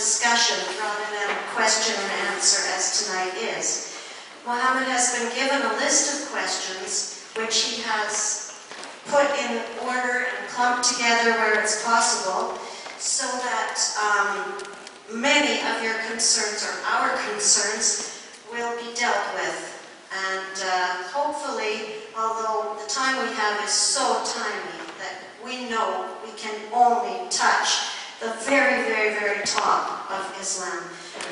discussion rather than question and answer as tonight is. Mohammed has been given a list of questions which he has put in order and clumped together where it's possible so that many of your concerns or our concerns will be dealt with. And hopefully, although the time we have is so tiny that we know we can only touch the very, very, very top of Islam.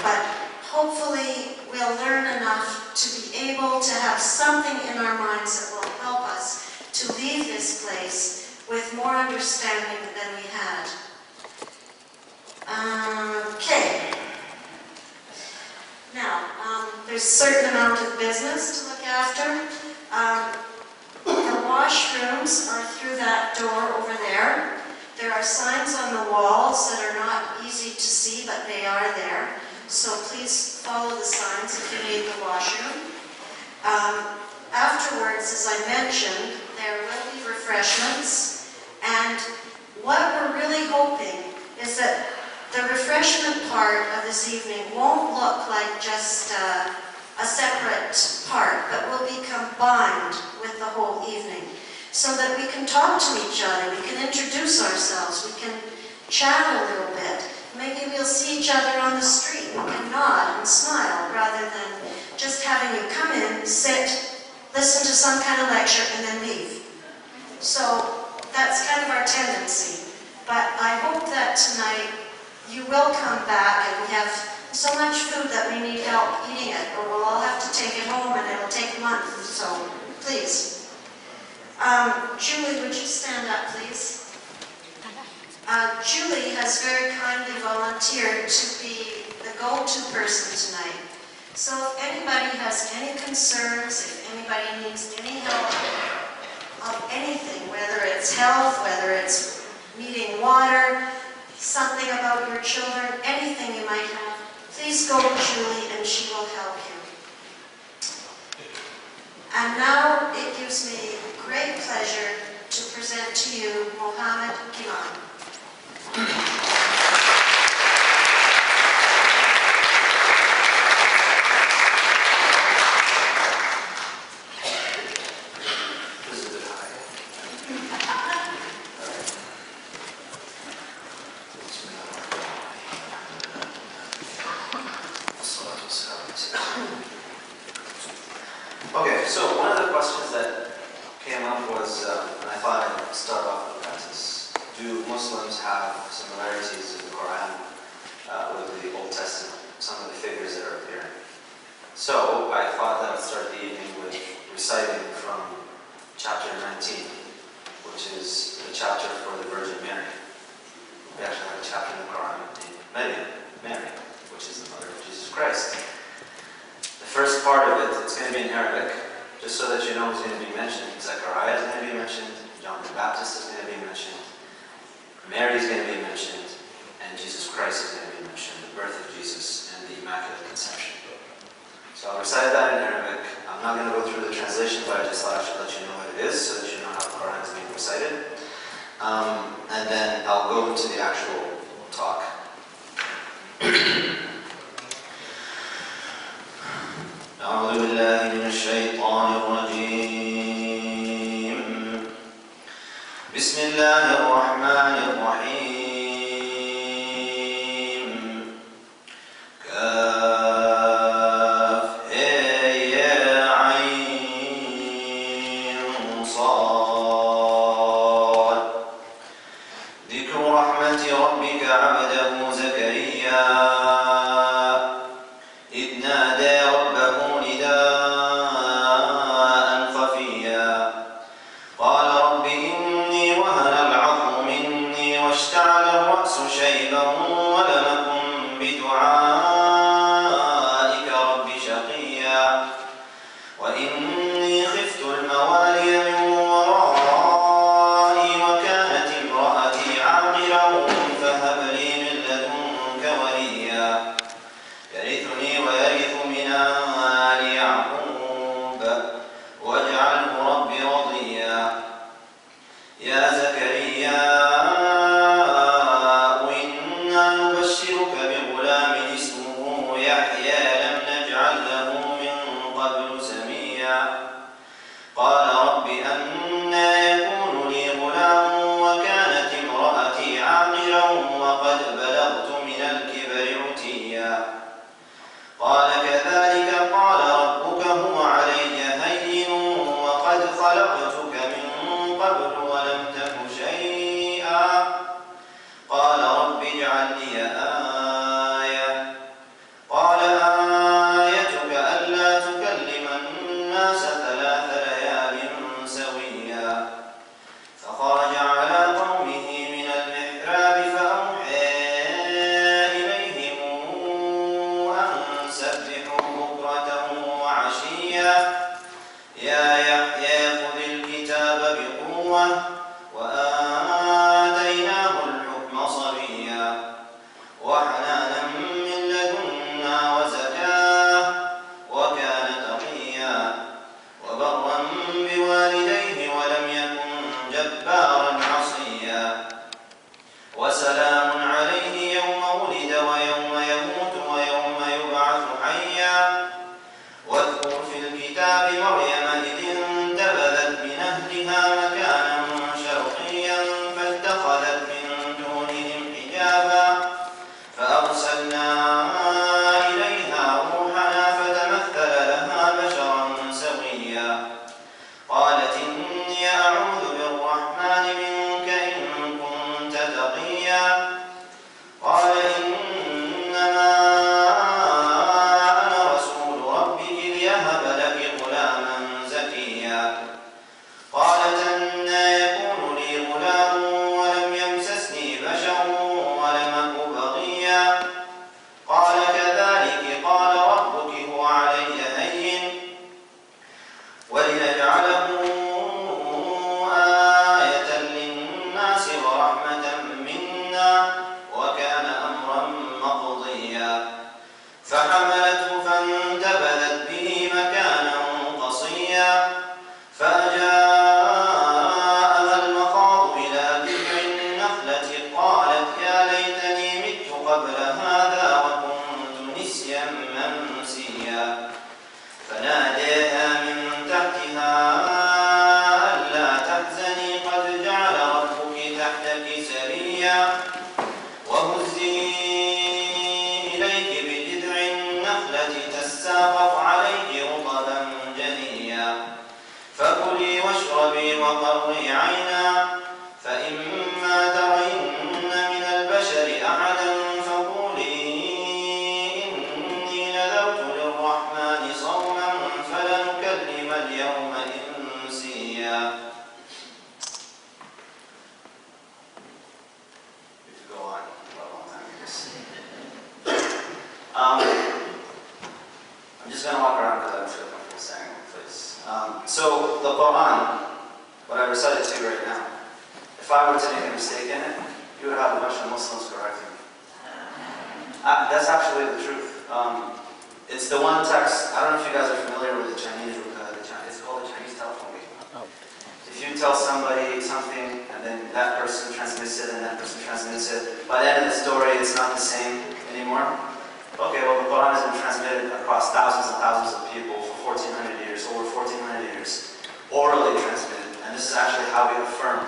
But hopefully we'll learn enough to be able to have something in our minds that will help us to leave this place with more understanding than we had. Okay. Now, there's a certain amount of business to look after. The washrooms are through that door over there. There are signs on the walls that are not easy to see, but they are there. So please follow the signs if you need the washroom. Afterwards, as I mentioned, there will be refreshments. And what we're really hoping is that the refreshment part of this evening won't look like just a separate part, but will be combined with the whole evening so that we can talk to each other, we can introduce ourselves, we can chat a little bit. Maybe we'll see each other on the street, we can nod and smile rather than just having you come in, sit, listen to some kind of lecture, and then leave. So that's kind of our tendency. But I hope that tonight you will come back, and we have so much food that we need help eating it, or we'll all have to take it home and it'll take a month, so please. Julie, would you stand up, please? Julie has very kindly volunteered to be the go-to person tonight. So if anybody has any concerns, if anybody needs any help of anything, whether it's health, whether it's needing water, something about your children, anything you might have, please go to Julie and she will help you. And now it gives me great pleasure to present to you Mohammed Kiman. Okay, so one of the questions that came up was, and I thought I'd start off with that, is do Muslims have similarities in the Quran with the Old Testament, some of the figures that are appearing? So I thought that I would start the evening with reciting from chapter 19, which is the chapter for the Virgin Mary. We actually have a chapter in the Quran named Mary, which is the mother of Jesus Christ. The first part of it, it's going to be in Arabic, just so that you know who's going to be mentioned. Zechariah is going to be mentioned, John the Baptist is going to be mentioned, Mary is going to be mentioned, and Jesus Christ is going to be mentioned, the birth of Jesus and the Immaculate Conception. So I'll recite that in Arabic. I'm not going to go through the translation, but I just thought I should let you know what it is, so that you know how the Quran is being recited. And then I'll go into the actual talk. أعوذ بالله من الشيطان الرجيم بسم الله الرحمن الرحيم كاف يا عين صاد ذكر رحمة ربك عبده زكريا إذ نادى ربه نداء خفيا قال رب إني وهن العظم مني واشتعل الرأس شيبا ولم أكن بدعائك رب شقيا وإني خفت الموالي من ورائي وكانت امرأتي عاقرا فهب لي من لدنك وليا يرثني ويرث من آل يعقوب واجعله رب رضيا يا زكريا إنا نبشرك بغلام وقد بلغت من الكبر عتيا قال كذلك قال ربك هو علي هين وقد خلقتك من قبل ولم تك شيئا قال رب اجعل لي آية قال آيتك ألا تكلم الناس 3 ليال سويا فخرج على قومه من المحراب فأوحى إليهم أن سبحوا بكرة وعشيا يا يحيى خذ الكتاب بقوة وآتيناه الحكم صبيا وحنانا من لدنا وزكاة وكان تقيا وبرا بوالديه ولم يكن جبارا عصيا وسلام عليه يوم ولد ويوم يموت ويوم يبعث حيا واذكر في الكتاب مريم إذ انتبذت من أهلها مكانا شرقيا فاتخذت من دونهم حجابا فأرسلنا إليها روحنا فتمثل لها بشرا سويا قالت إني أعوذ بالرحمن منك إن كنت تقيا قال إنما أنا رسول ربك ليهب لك غلاما زكيا قالت أنى يكون لي غلام ولم يمسسني بشر ولم أك بغيا قال كذلك قال ربك هو علي هين ولنجعله آية للناس ورحمة منا وكان أمرا مقضيا فحملته فانتبذت به مكانا قصيا فأجاءها المخاض إلى جذع النخلة قالت يا ليتني مت قبل هذا وكنت نسيا منسيا فناديها من تحتها ألا تحزني قد جعل ربك تحتك سريا وهزي إليك بجذع النخلة تساقط عليك رطبا جنيا فكلي واشربي وقري عينا فإما ترين من البشر أحدا فقولي إني نذرت للرحمن صوما فلن أكلم اليوم إنسيا. I'm just going to walk around because I don't feel comfortable saying it, please. So the Quran, what I recited to you right now, if I were to make a mistake in it, you would have a bunch of Muslims correcting me. That's actually the truth. It's the one text. I don't know if you guys are familiar with the Chinese. It's called the Chinese telephone game. If you tell somebody something and then that person transmits it and that person transmits it, by the end of the story it's not the same anymore. Okay, well the Quran has been transmitted across thousands and thousands of people for 1400 years, over 1400 years, orally transmitted. And this is actually how we affirm,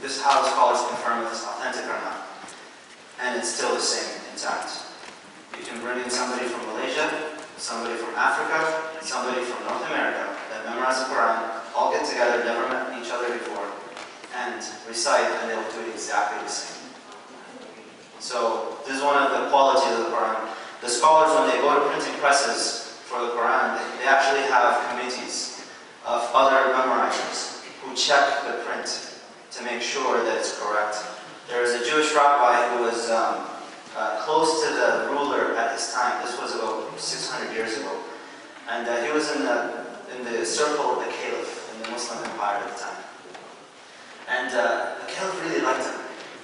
this is how the scholars confirm if it's authentic or not. And it's still the same, intact. You can bring in somebody from Malaysia, somebody from Africa, somebody from North America that memorize the Quran, all get together, never met each other before, and recite, and they'll do it exactly the same. So this is one of the qualities of the Quran. The scholars, when they go to printing presses for the Quran, they actually have committees of other memorizers who check the print to make sure that it's correct. There was a Jewish rabbi who was close to the ruler at his time. This was about 600 years ago. And he was in the circle of the caliph in the Muslim empire at the time. And the caliph really liked him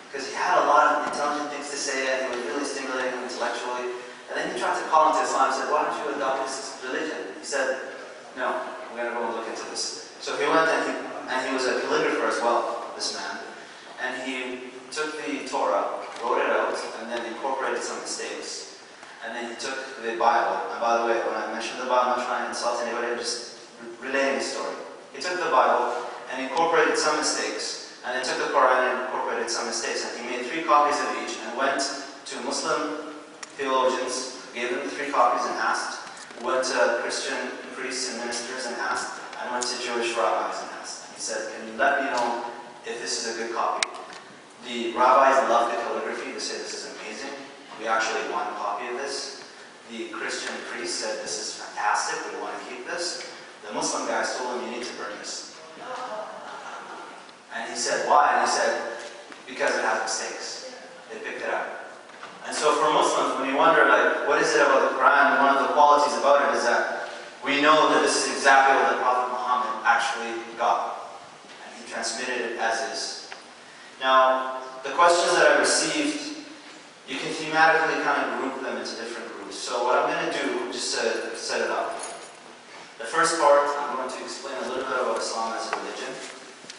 because he had a lot of intelligent things to say and he was really stimulating him intellectually. And then he tried to call him to Islam and said, why don't you adopt this religion? He said, no, I'm going to go and look into this. So he went and he was a calligrapher as well, this man. And he took the Torah, wrote it out, and then incorporated some mistakes. And then he took the Bible. And by the way, when I mention the Bible, I'm not trying to insult anybody, I'm just relaying the story. He took the Bible and incorporated some mistakes, and they took the Quran and incorporated some mistakes, and he made 3 copies of each, and went to Muslim theologians, gave them the 3 copies and asked, went to Christian priests and ministers and asked, and went to Jewish rabbis and asked. He said, can you let me know if this is a good copy? The rabbis loved the calligraphy. They said, this is amazing. We actually want a copy of this. The Christian priest said, this is fantastic. We want to keep this. The Muslim guys told him, you need to burn this. And he said, why? And he said, because it has mistakes. They picked it up. And so for Muslims, when you wonder, like, what is it about the Quran? One of the qualities about it is that we know that this is exactly what the Prophet Muhammad actually got. And he transmitted it as is. Now, the questions that I received, you can thematically kind of group them into different groups. So what I'm going to do, just to set it up. The first part, I'm going to explain a little bit about Islam as a religion.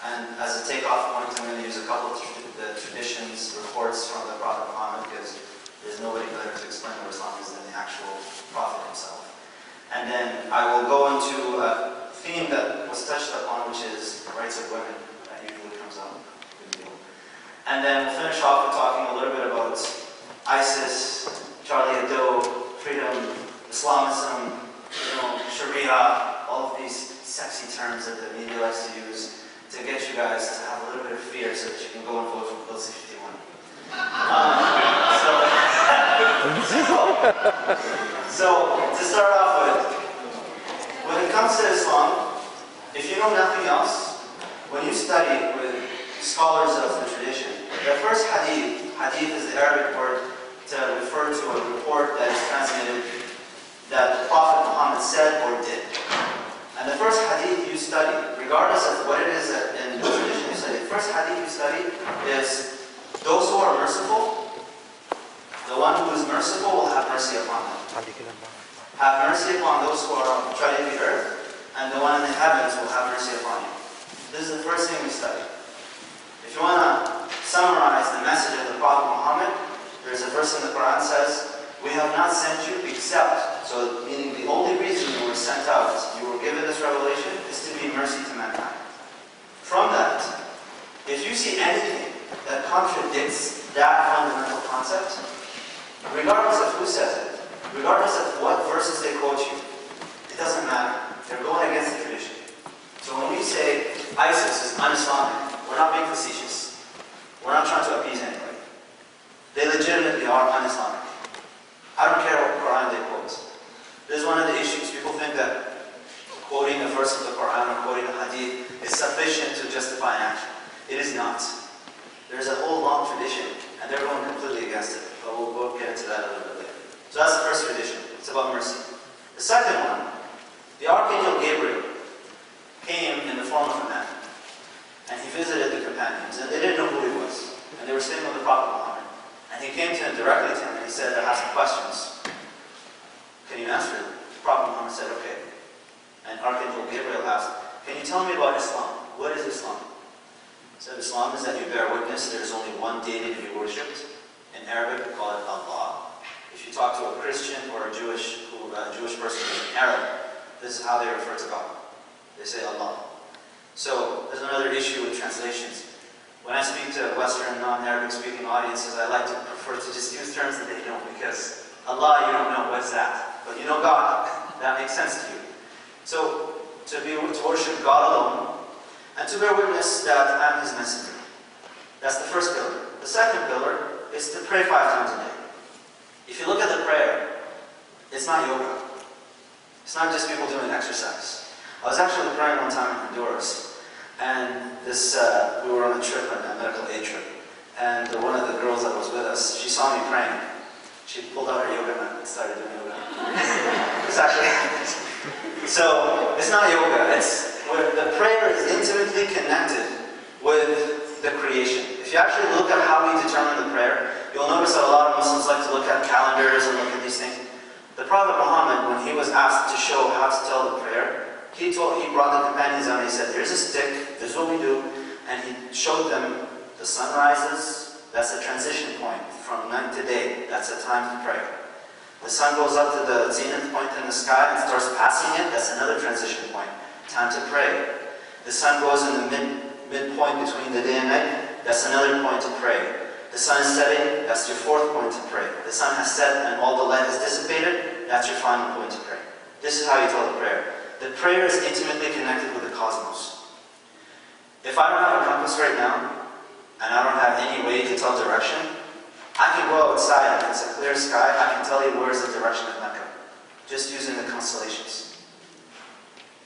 And as a takeoff point, I'm going to use a couple of the traditions, reports from the Prophet Muhammad, because there's nobody better to explain what Islam is than the actual Prophet himself. And then I will go into a theme that was touched upon, which is the rights of women. That usually comes up. Good deal. And then we'll finish off with talking a little bit about ISIS, Charlie Hebdo, freedom, Islamism, Sharia, all of these sexy terms that the media likes to use to get you guys to have a little bit of fear so that you can go and vote for Bill 61. So, to start off with, when it comes to Islam, if you know nothing else, when you study with scholars of the tradition, the first hadith is the Arabic word to refer to a report that is transmitted that the Prophet Muhammad said or did. And the first hadith you study, regardless of what it is in the tradition you study, the first hadith you study is those who are merciful, the one who is merciful will have mercy upon them. Have mercy upon those who are treading the earth, and the one in the heavens will have mercy upon you. This is the first thing we study. If you want to summarize the message of the Prophet Muhammad, there's a verse in the Quran that says, we have not sent you except, so meaning the only reason you were sent out, you were given this revelation, is to be mercy to mankind. From that, if you see anything that contradicts that fundamental concept, regardless of who says it, regardless of what verses they quote you, it doesn't matter. They're going against the tradition. So when we say ISIS is un-Islamic, we're not being facetious. We're not trying to appease anybody. They legitimately are un-Islamic. I don't care what Quran they quote. This is one of the issues. People think that quoting a verse of the Quran or quoting a hadith is sufficient to justify an action. It is not. There's a whole long tradition, and they're going completely against it. But we'll get into that a little bit later. So that's the first tradition. It's about mercy. The second one, the Archangel Gabriel came in the form of a man, and he visited the companions, and they didn't know who he was, and they were staying with the Prophet Muhammad. And he came to him directly to him, and he said, I have some questions. Can you answer them? The Prophet Muhammad said, okay. And Archangel Gabriel asked, can you tell me about Islam? What is Islam? He said, Islam is that you bear witness there is only one deity to be worshipped. In Arabic, we call it Allah. If you talk to a Christian or a Jewish person who's an Arab, this is how they refer to God. They say Allah. So, there's another issue with translations. When I speak to Western, non-Arabic speaking audiences, I like to prefer to just use terms that they know, because Allah, you don't know, what's that? But you know God. That makes sense to you. So, to worship God alone, and to bear witness that I'm His messenger. That's the first pillar. The second pillar is to pray 5 times a day. If you look at the prayer, it's not yoga. It's not just people doing exercise. I was actually praying one time in Honduras, and we were on a trip, a medical aid trip, and one of the girls that was with us, she saw me praying. She pulled out her yoga mat and started doing yoga. It's actually, so it's not yoga. It's where the prayer is intimately connected with the creation. If you actually look at how we determine the prayer, you'll notice that a lot of Muslims like to look at calendars and look at these things. The Prophet Muhammad, when he was asked to show how to tell the prayer, he brought the companions down and he said, here's a stick, this is what we do, and he showed them the sun rises, that's a transition point from night to day, that's a time to pray. The sun goes up to the zenith point in the sky and starts passing it, that's another transition point, time to pray. The sun goes in the midpoint between the day and night, that's another point to pray. The sun is setting, that's your fourth point to pray. The sun has set and all the light has dissipated, that's your final point to pray. This is how you tell the prayer. The prayer is intimately connected with the cosmos. If I don't have a compass right now, and I don't have any way to tell direction, I can go outside and if it's a clear sky, I can tell you where's the direction of Mecca, just using the constellations.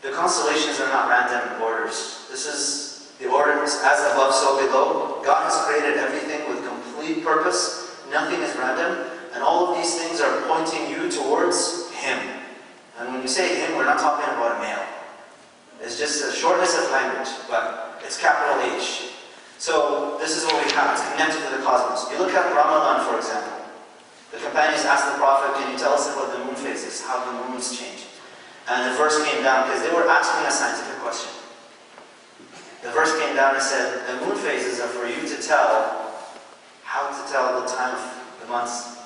The constellations are not random orders. This is the orders as above, so below. God has created everything with complete purpose. Nothing is random. And all of these things are pointing you towards Him. And when you say Him, we're not talking about a male. It's just a shortness of language, but it's capital H. So this is what we have. It's connected to the cosmos. You look at Ramadan, for example. The companions asked the Prophet, can you tell us about the moon phases, how the moons change? And the verse came down because they were asking a scientific question. The verse came down and said, the moon phases are for you to tell how to tell the time of the months,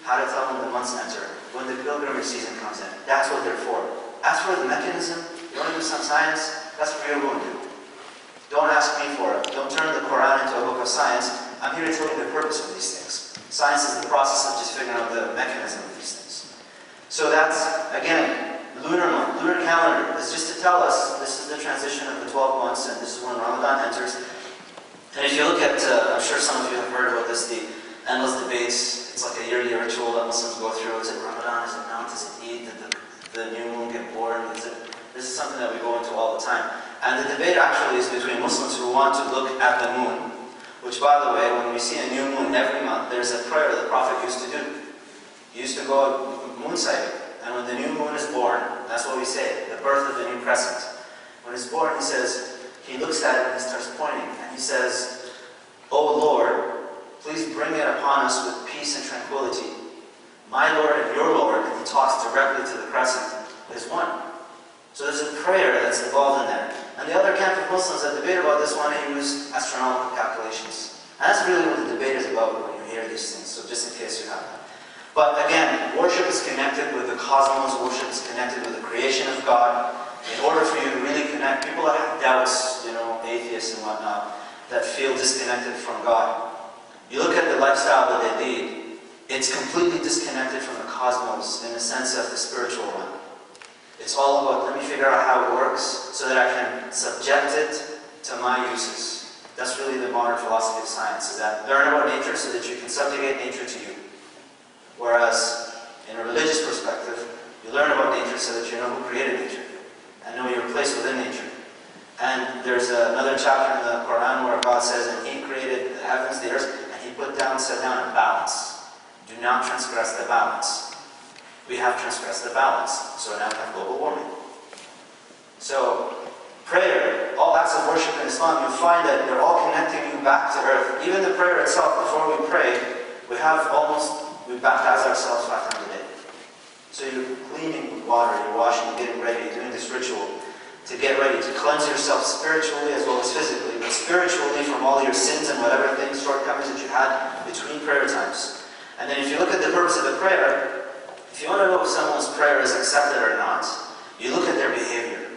how to tell when the months enter, when the pilgrimage season comes in. That's what they're for. As for the mechanism, you want to do some science, that's what you're going to do. Don't ask me for it. Don't turn the Quran into a book of science. I'm here to tell you the purpose of these things. Science is the process of just figuring out the mechanism of these things. So that's, again, lunar month, lunar calendar is just to tell us this is the transition of the 12 months and this is when Ramadan enters. And if you look at, I'm sure some of you have heard about this, the endless debates. It's like a yearly ritual that Muslims go through. Is it Ramadan? Is it not? Is it Eid? Did the new moon get born? This is something that we go into all the time. And the debate actually is between Muslims who want to look at the moon, which by the way, when we see a new moon every month, there's a prayer the Prophet used to do. He used to go moon sighting. And when the new moon is born, that's what we say, the birth of the new crescent. When it's born, he says, he looks at it and he starts pointing, and he says, "O Lord, please bring it upon us with peace and tranquility. My Lord and your Lord," and he talks directly to the crescent, "is one." So there's a prayer that's involved in there. And the other camp of Muslims that debate about this want to use astronomical calculations. And that's really what the debate is about when you hear these things, so just in case you haven't. But again, worship is connected with the cosmos, worship is connected with the creation of God. In order for you to really connect, people that have doubts, atheists and whatnot, that feel disconnected from God. You look at the lifestyle that they lead, it's completely disconnected from the cosmos in the sense of the spiritual one. It's all about, let me figure out how it works so that I can subject it to my uses. That's really the modern philosophy of science, is that learn about nature so that you can subjugate nature to you. Whereas, in a religious perspective, you learn about nature so that you know who created nature and know your place within nature. And there's another chapter in the Quran where God says, and He created the heavens, the earth, and He set down a balance. Do not transgress the balance. We have transgressed the balance, so now we have global warming. So, prayer, all acts of worship in Islam, you find that they're all connecting you back to earth. Even the prayer itself, before we pray, we baptize ourselves 5 times a day. So you're cleaning with water, you're washing, you're getting ready, you're doing this ritual to get ready, to cleanse yourself spiritually as well as physically, but spiritually from all your sins and whatever things, shortcomings that you had between prayer times. And then if you look at the purpose of the prayer, if you want to know if someone's prayer is accepted or not, you look at their behavior.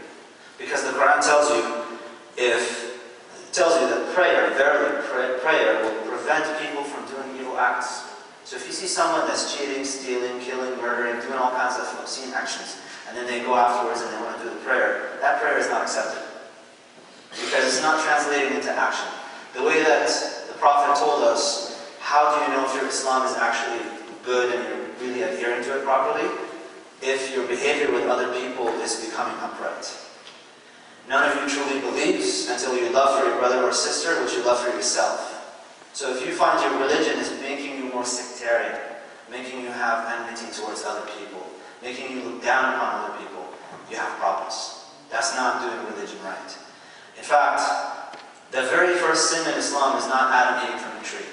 Because the Quran tells you, that prayer, verily prayer will prevent people from doing evil acts. So if you see someone that's cheating, stealing, killing, murdering, doing all kinds of obscene actions, and then they go afterwards and they want to do the prayer, that prayer is not accepted. Because it's not translating into action. The way that the Prophet told us, how do you know if your Islam is actually good and you're really adhering to it properly? If your behavior with other people is becoming upright. None of you truly believes until you love for your brother or sister what you love for yourself. So if you find your religion is making you more sectarian, making you have enmity towards other people, making you look down upon other people, you have problems. That's not doing religion right. In fact, the very first sin in Islam is not Adam eating from the tree.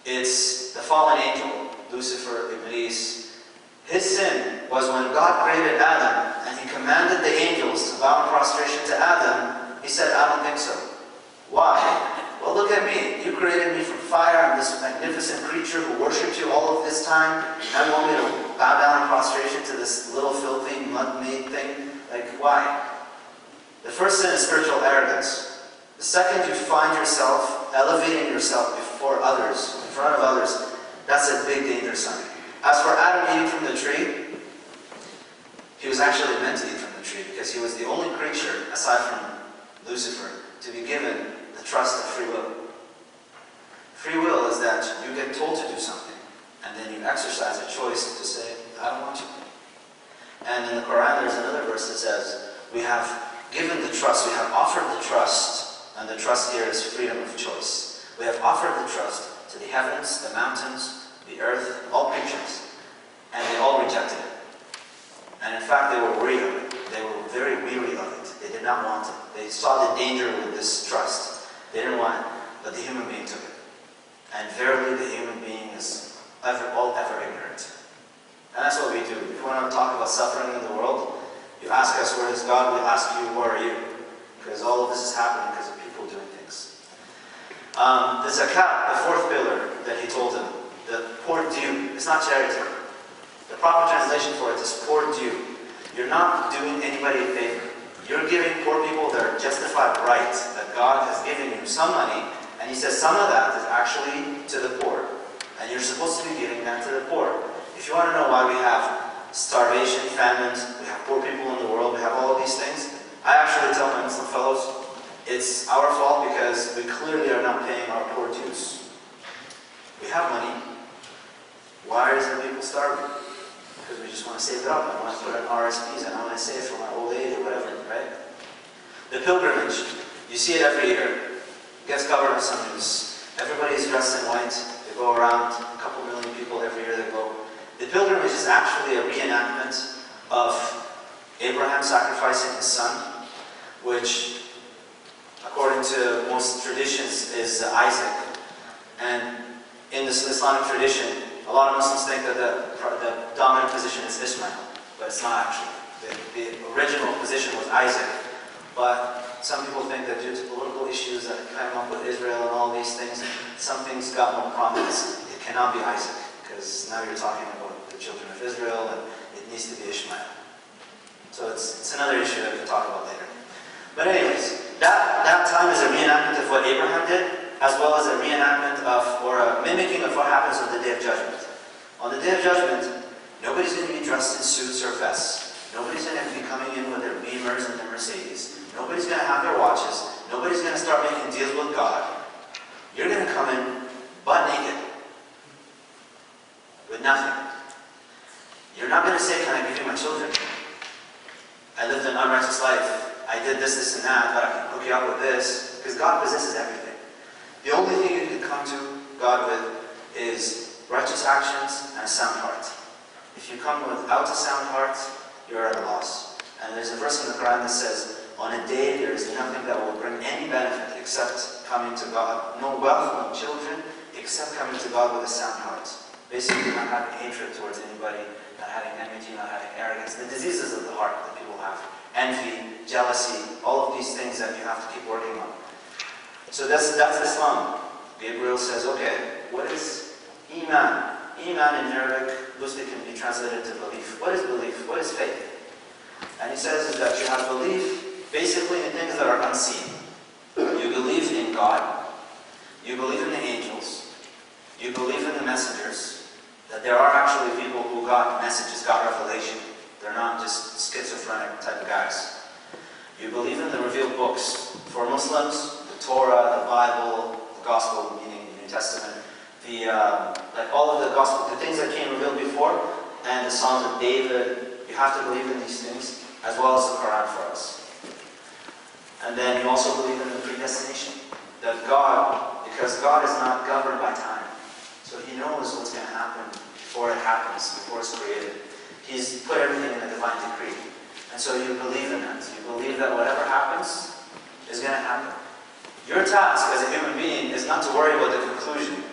It's the fallen angel, Lucifer, Iblis. His sin was when God created Adam and He commanded the angels to bow in prostration to Adam. He said, "I don't think so." Why? Well, look at me. You created me from fire. I'm this magnificent creature who worshipped you all of this time. Now you want me to bow down in prostration to this little filthy, mud-made thing? Like, why? The first sin is spiritual arrogance. The second you find yourself elevating yourself before others, in front of others, that's a big danger sign. As for Adam eating from the tree, he was actually meant to eat from the tree because he was the only creature, aside from Lucifer, to be given the trust of free will. Free will is that you get told to do something, and then you exercise a choice to say, I don't want to. And in the Quran, there's another verse that says, we have given the trust, we have offered the trust, and the trust here is freedom of choice. We have offered the trust to the heavens, the mountains, the earth, all creatures, and they all rejected it. And in fact, they were worried of it. They were very weary of it. They did not want it. They saw the danger with this trust. They didn't want it, but the human being took it. And verily, the human being is all ever ignorant. And that's what we do. If you want to talk about suffering in the world, you ask us, where is God? We ask you, where are you? Because all of this is happening because of people doing things. The zakat, the fourth pillar that he told him, the poor due, it's not charity. The proper translation for it is poor due. You're not doing anybody a favor. You're giving poor people their justified right that God has given you some money, and he says some of that is actually to the poor. And you're supposed to be giving that to the poor. If you want to know why we have starvation, famines, we have poor people in the world, we have all of these things, I actually tell my Muslim fellows, it's our fault because we clearly are not paying our poor dues. We have money. Why is there people starving? Because we just want to save it up. I want to put in RSPs and I want to save for my old age or whatever, right? The pilgrimage, you see it every year. It gets covered in some news. Everybody's dressed in white. They go around, a couple million people every year they go. The pilgrimage is actually a reenactment of Abraham sacrificing his son, which, according to most traditions, is Isaac. And in this Islamic tradition, a lot of Muslims think that the dominant position is Ishmael, but it's not actually. The original position was Isaac, but some people think that due to political issues that came up with Israel and all these things, some things got more prominence. It cannot be Isaac, because now you're talking about the children of Israel, and it needs to be Ishmael. So it's another issue that we can talk about later. But anyways, that time is a reenactment of what Abraham did, as well as a reenactment of, or a mimicking of what happens on the Day of Judgment. On the Day of Judgment, nobody's going to be dressed in suits or vests. Nobody's going to be coming in with their Beamers and their Mercedes. Nobody's going to have their watches. Nobody's going to start making deals with God. You're going to come in butt naked, with nothing. You're not going to say, can I give you my children? I lived an unrighteous life. I did this, this, and that, but I can hook you up with this. Because God possesses everything. The only thing you can come to God with is righteous actions and a sound heart. If you come without a sound heart, you're at a loss. And there's a verse in the Quran that says, on a day there is nothing that will bring any benefit except coming to God. No wealth, no children, except coming to God with a sound heart. Basically not having hatred towards anybody, not having enmity, not having arrogance. The diseases of the heart that people have. Envy, jealousy, all of these things that you have to keep working on. So that's Islam. Gabriel says, okay, what is Iman? Iman in Arabic loosely can be translated to belief. What is belief? What is faith? And he says is that you have belief basically in things that are unseen. You believe in God. You believe in the angels. You believe in the messengers. That there are actually people who got messages, got revelation. They're not just schizophrenic type of guys. You believe in the revealed books. For Muslims, the Torah, the Bible, the Gospel, meaning the New Testament, like all of the Gospel, the things that came revealed before, and the Psalms of David. You have to believe in these things, as well as the Quran for us. And then you also believe in the predestination. That God, because God is not governed by time. So He knows what's going to happen before it happens, before it's created. He's put everything in a divine decree. And so you believe in that. You believe that whatever happens is going to happen. Your task as a human being is not to worry about the conclusion.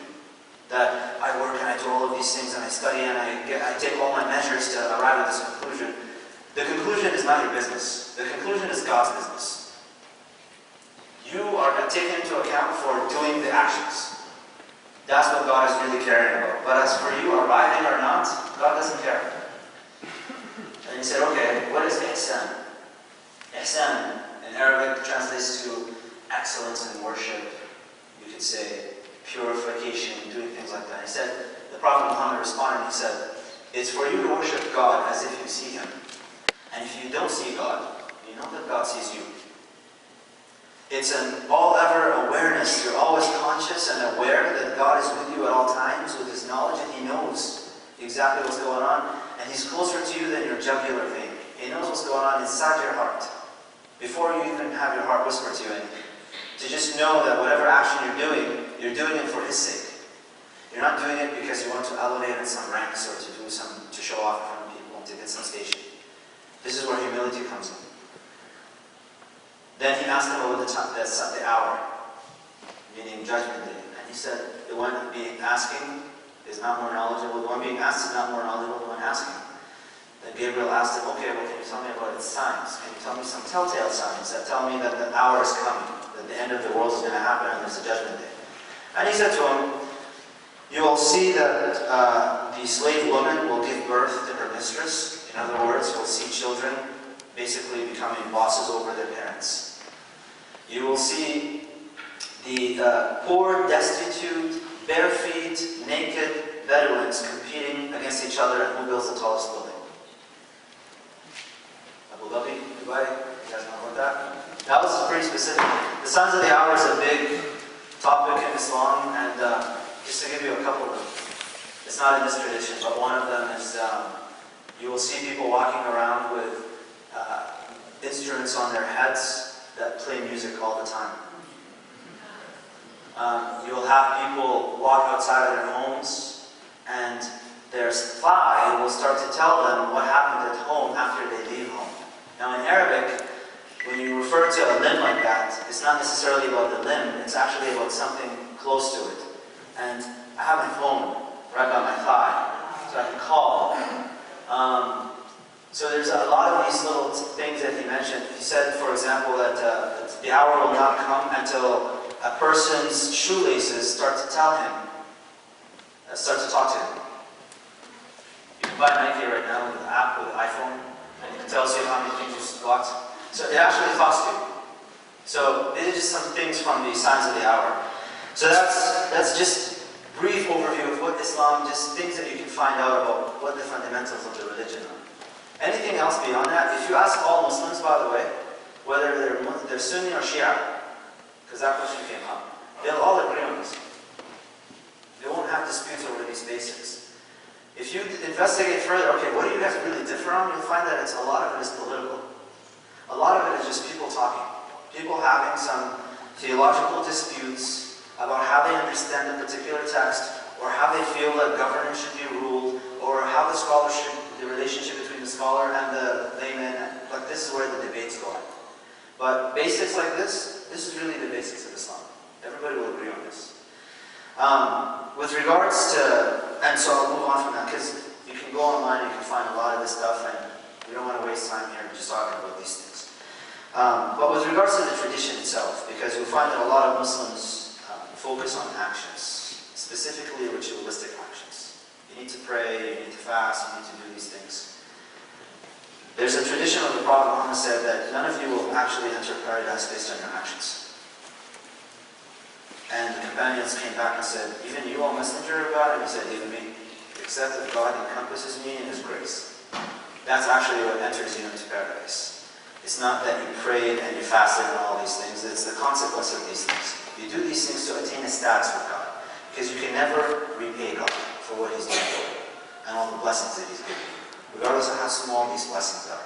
That I work and I do all of these things and I study and I take all my measures to arrive at this conclusion. The conclusion is not your business. The conclusion is God's business. You are taken into account for doing the actions. That's what God is really caring about. But as for you arriving or not, God doesn't care. And he said, okay, what is ihsan? Ihsan in Arabic translates to excellence in worship, you could say purification, doing things like that. He said, the Prophet Muhammad responded, he said, it's for you to worship God as if you see Him. And if you don't see God, you know that God sees you. It's an all-ever awareness. You're always conscious and aware that God is with you at all times with His knowledge, and He knows exactly what's going on. And He's closer to you than your jugular vein. He knows what's going on inside your heart. Before you even have your heart whisper to you, and to just know that whatever action you're doing it for His sake. You're not doing it because you want to elevate in some ranks or to show off in front of people and to get some station. This is where humility comes in. Then he asked him about the hour, meaning judgment day. And he said, the one being asking is not more knowledgeable. The one being asked is not more knowledgeable than the one asking. Then Gabriel asked him, okay, well, can you tell me about its signs? Can you tell me some telltale signs that tell me that the hour is coming, that the end of the world is going to happen and there's a judgment day? And he said to him, you will see that the slave woman will give birth to her mistress. In other words, you'll see children basically becoming bosses over their parents. You will see the poor, destitute, bare feet, naked Bedouins competing against each other and who builds the tallest building. Abu Dhabi, Dubai, you guys know about that? That was pretty specific. The signs of the hour is a big topic in Islam, and just to give you a couple of them. It's not in this tradition, but one of them is you will see people walking around with instruments on their heads that play music all the time. You will have people walk outside of their homes, and their thigh will start to tell them what happened at home after they leave home. Now in Arabic, when you refer to a limb like that, it's not necessarily about the limb, it's actually about something close to it. And I have my phone right by my thigh, so I can call. So there's a lot of these little things that he mentioned. He said, for example, that the hour will not come until a person's shoelaces start to tell him, start to talk to him. You can buy Nike right now with an app, with an iPhone, and it tells you how many things you bought. So it actually talks to you. So these are just some things from the signs of the hour. So that's just a brief overview of what Islam, just things that you can find out about what the fundamentals of the religion are. Anything else beyond that, if you ask all Muslims, by the way, whether they're Sunni or Shia, because that question came up, they'll all agree on this. They won't have disputes over these basics. If you investigate further, okay, what do you guys really differ on? You'll find that a lot of it is political. A lot of it is just people talking. People having some theological disputes about how they understand a particular text, or how they feel that governance should be ruled, or how the relationship between the scholar and the layman, like this is where the debate's going. But basics like this is really the basics of Islam. Everybody will agree on this. With regards to, and so I'll move on from that, because you can go online and you can find a lot of this stuff, and we don't want to waste time here just talking about these things. But with regards to the tradition itself, because you'll find that a lot of Muslims focus on actions, specifically ritualistic actions. You need to pray, you need to fast, you need to do these things. There's a tradition of the Prophet Muhammad said that none of you will actually enter paradise based on your actions. And the companions came back and said, even you, O Messenger of God? And he said, even me. Except that God encompasses me in His grace. That's actually what enters you into paradise. It's not that you prayed and you fasted and all these things. It's the consequence of these things. You do these things to attain a status with God. Because you can never repay God for what He's done for you and all the blessings that He's given you, regardless of how small these blessings are.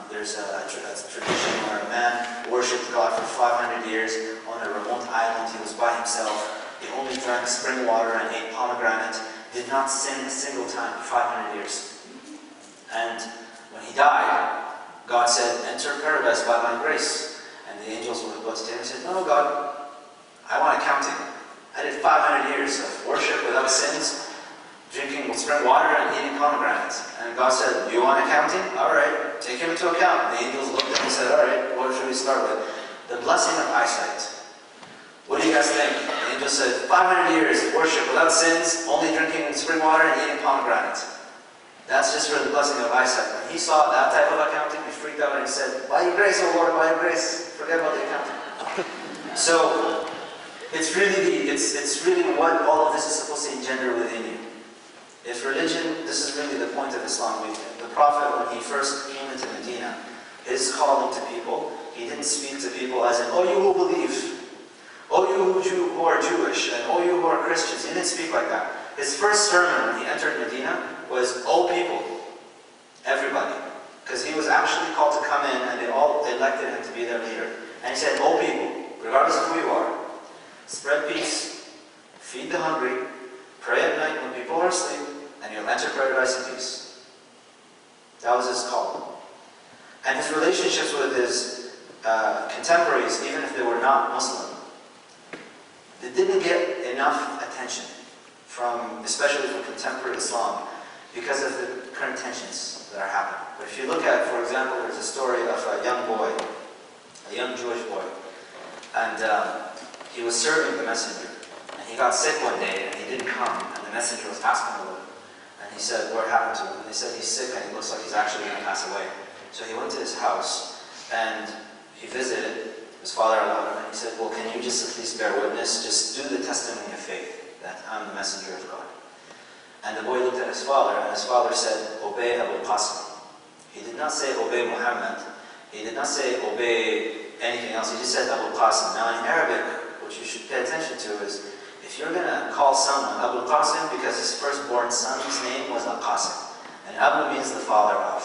There's a tradition where a man worshipped God for 500 years on a remote island. He was by himself. He only drank spring water and ate pomegranate. Did not sin a single time for 500 years. And when he died, God said, enter paradise by my grace. And the angels would go to him and said, no, God, I want accounting. I did 500 years of worship without sins, drinking spring water and eating pomegranates. And God said, you want accounting? All right, take him into account. The angels looked at him and said, all right, what should we start with? The blessing of eyesight. What do you guys think? The angel said, 500 years of worship without sins, only drinking spring water and eating pomegranates. That's just for the blessing of eyesight. When he saw that type of accounting, he freaked out and he said, by your grace, O Lord, by your grace, forget about the accounting. So it's really what all of this is supposed to engender within you. If religion, this is really the point of Islam. The Prophet, when he first came into Medina, his calling to people, he didn't speak to people as in, oh, you who believe, oh, you who are Jewish, and oh, you who are Christians. He didn't speak like that. His first sermon when he entered Medina was, oh people, everybody. Because he was actually called to come in, and they all elected him to be their leader. And he said, oh people, regardless of who you are, spread peace, feed the hungry, pray at night when people are asleep, and you'll enter paradise in peace. That was his call. And his relationships with his contemporaries, even if they were not Muslim, they didn't get enough attention especially from contemporary Islam, because of the current tensions that are happening. But if you look at, for example, there's a story of a young boy, a young Jewish boy, and he was serving the messenger, and he got sick one day, and he didn't come, and the messenger was asking him about it. And he said, what happened to him? And they said, he's sick, and he looks like he's actually going to pass away. So he went to his house, and he visited. His father allowed him, and he said, well, can you just at least bear witness, just do the testimony of faith, that I'm the messenger of God. And the boy looked at his father, and his father said, obey Abu Qasim. He did not say, obey Muhammad. He did not say, obey anything else. He just said, Abu Qasim. Now in Arabic, what you should pay attention to is, if you're going to call someone Abu Qasim, because his firstborn son's name was Al-Qasim. And Abu means the father of.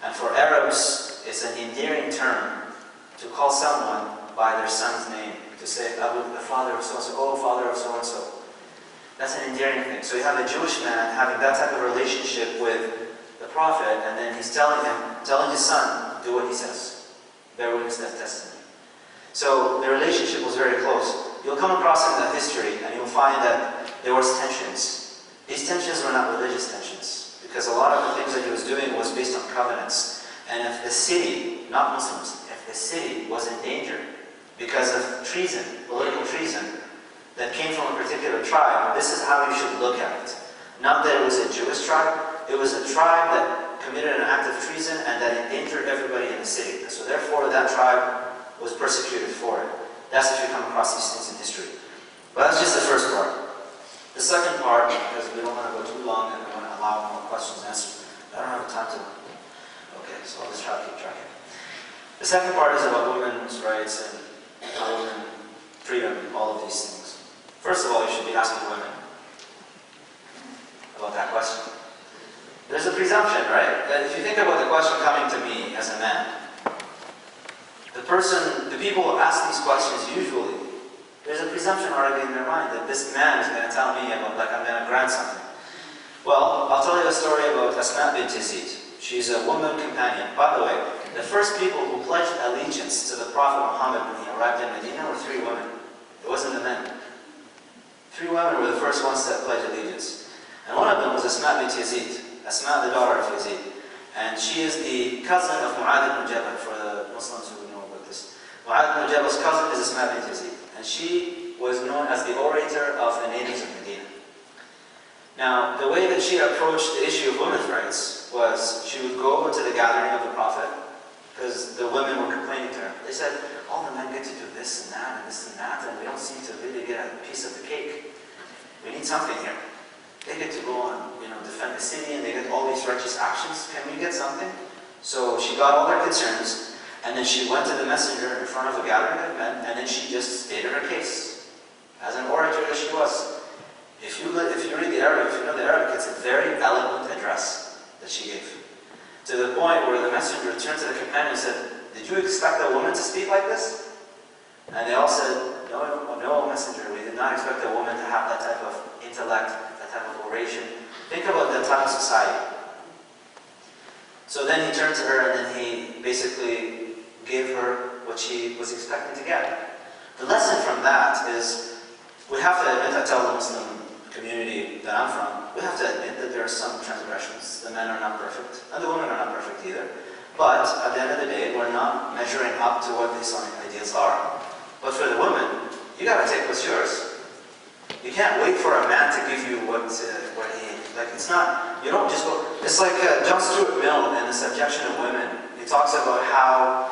And for Arabs, it's an endearing term to call someone by their son's name. To say, Abu, the father of so-and-so, oh, father of so-and-so. That's an endearing thing. So you have a Jewish man having that type of relationship with the Prophet, and then he's telling his son, do what he says. Bear witness that testimony. So the relationship was very close. You'll come across in the history, and you'll find that there was tensions. These tensions were not religious tensions, because a lot of the things that he was doing was based on covenants. And if the city, not Muslims, if the city was in danger because of treason, political treason, that came from a particular tribe, this is how you should look at it. Not that it was a Jewish tribe, it was a tribe that committed an act of treason and that endangered everybody in the city. So therefore that tribe was persecuted for it. That's if you come across these things in history. But that's just the first part. The second part, because we don't want to go too long and we want to allow more questions and answers, I don't have time to... Okay, so I'll just try to keep track. The second part is about women's rights and women freedom, all of these things. First of all, you should be asking women about that question. There's a presumption, right? That if you think about the question coming to me as a man, the people who ask these questions usually, there's a presumption already in their mind that this man is going to tell me about, like, I'm going to grant something. Well, I'll tell you a story about Asma bint Yazid. She's a woman companion. By the way, the first people who pledged allegiance to the Prophet Muhammad when he arrived in Medina were 3 women. It wasn't the men. 3 women were the first ones that pledged allegiance. And one of them was Asma bint Yazid. Asma, the daughter of Yazid. And she is the cousin of Mu'adh ibn Jabal, for the Muslims who know about this. Mu'adh ibn Jabal's cousin is Asma bint Yazid. And she was known as the orator of the natives of Medina. Now, the way that she approached the issue of women's rights was she would go into the gathering of the Prophet, because the women were complaining to her. They said, all the men get to do this and that and this and that, and we don't seem to really get a piece of the cake. We need something here. They get to go and defend the city, and they get all these righteous actions. Can we get something? So she got all their concerns, and then she went to the messenger in front of a gathering of men, and then she just stated her case. As an orator that she was. If you read the Arabic, if you know the Arabic, it's a very eloquent address that she gave. To the point where the messenger turned to the companion and said, did you expect a woman to speak like this? And they all said, no, messenger, we did not expect a woman to have that type of intellect, that type of oration. Think about that type of society. So then he turned to her and then he basically gave her what she was expecting to get. The lesson from that is, we have to admit, I tell the Muslim community that I'm from, we have to admit that there are some transgressions. The men are not perfect, and the women are not perfect either. But at the end of the day, we're not measuring up to what the Islamic ideals are. But for the woman, you got to take what's yours. You can't wait for a man to give you what he, like, it's not, you don't just go, it's like John Stuart Mill in The Subjection of Women. He talks about how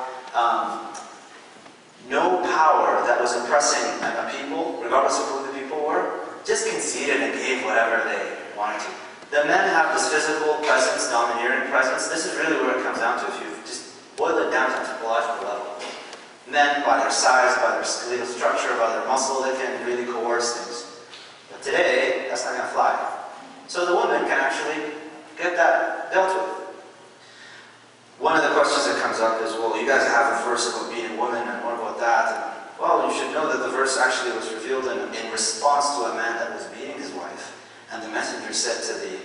no power that was oppressing a people, regardless of who the people were, just conceded and gave whatever they wanted to. The men have this physical presence, domineering presence. This is really where it comes down to if you just boil it down to a psychological level. Men, by their size, by their skeletal structure, by their muscle, they can really coerce things. But today, that's not going to fly. So the woman can actually get that dealt with. One of the questions that comes up is, well, you guys have a verse about beating women, and what about that? And, well, you should know that the verse actually was revealed in response to a man that was beating his wife. And the messenger said to the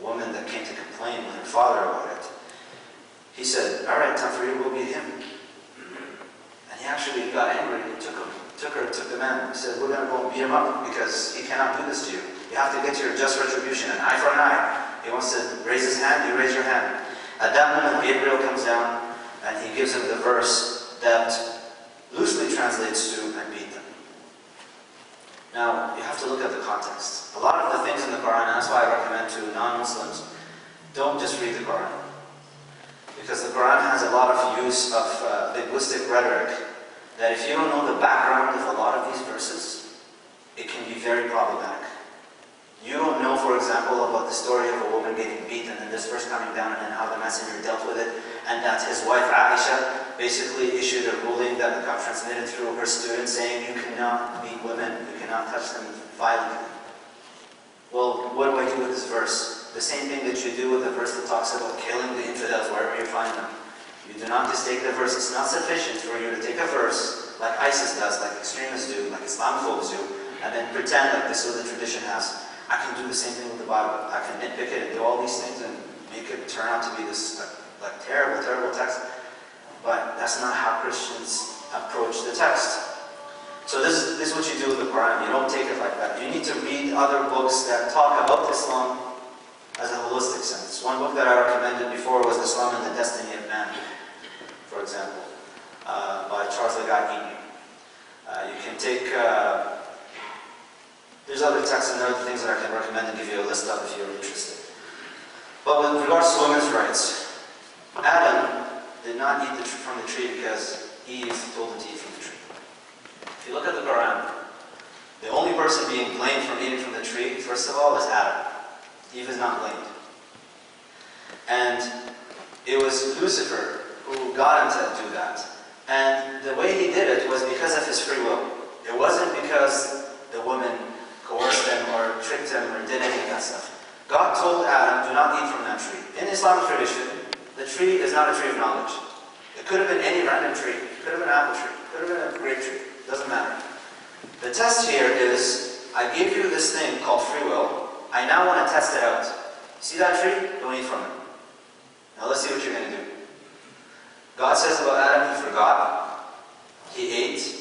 woman that came to complain with her father about it, he said, all right, time for you, we'll beat him. And he actually got angry and took the man. He said, we're going to go and beat him up because he cannot do this to you. You have to get your just retribution, an eye for an eye. He wants to raise his hand, you raise your hand. At that moment, Gabriel comes down and he gives him the verse that loosely translates to, and beat them. Now, you have to look at the context. A lot of the things in the Quran, and that's why I recommend to non-Muslims, don't just read the Quran. Because the Quran has a lot of use of linguistic rhetoric that if you don't know the background of a lot of these verses, it can be very problematic. You don't know, for example, about the story of a woman getting beaten and this verse coming down and how the messenger dealt with it, and that his wife Aisha basically issued a ruling that got transmitted through her students saying you cannot beat women, you cannot touch them violently. Well, what do I do with this verse? The same thing that you do with the verse that talks about killing the infidels wherever you find them. You do not just take the verse. It's not sufficient for you to take a verse like ISIS does, like extremists do, like Islamophobes do, and then pretend like this is what the tradition has. I can do the same thing with the Bible. I can nitpick it and do all these things and make it turn out to be this like terrible, terrible text. But that's not how Christians approach the text. So this is what you do with the Quran. You don't take it like that. You need to read other books that talk about Islam as a holistic sense. One book that I recommended before was Islam and the Destiny of Man, for example, by Charles Aiden. You can take... there's other texts and other things that I can recommend and give you a list of if you're interested. But with regards to women's rights, Adam did not eat from the tree because Eve told him to eat from the tree. If you look at the Quran, the only person being blamed for eating from the tree, first of all, is Adam. Eve is not blamed. And it was Lucifer who got him to do that. And the way he did it was because of his free will. It wasn't because the woman coerced him or tricked him or did any of that stuff. God told Adam, do not eat from that tree. In Islamic tradition, the tree is not a tree of knowledge. It could have been any random tree. It could have been an apple tree. It could have been a grape tree. It doesn't matter. The test here is, I gave you this thing called free will. I now want to test it out. See that tree? Don't eat from it. Now let's see what you're going to do. God says about Adam, he forgot, he ate,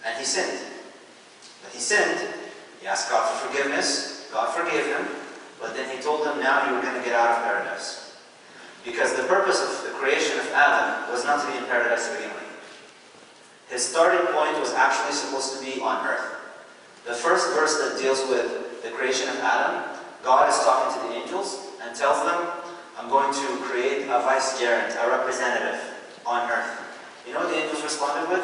and he sinned. But he sinned. He asked God for forgiveness. God forgave him. But then he told him, now you were going to get out of paradise. Because the purpose of the creation of Adam was not to be in paradise to begin with. His starting point was actually supposed to be on earth. The first verse that deals with the creation of Adam, God is talking to the angels and tells them, I'm going to create a vicegerent, a representative on earth. You know what the angels responded with?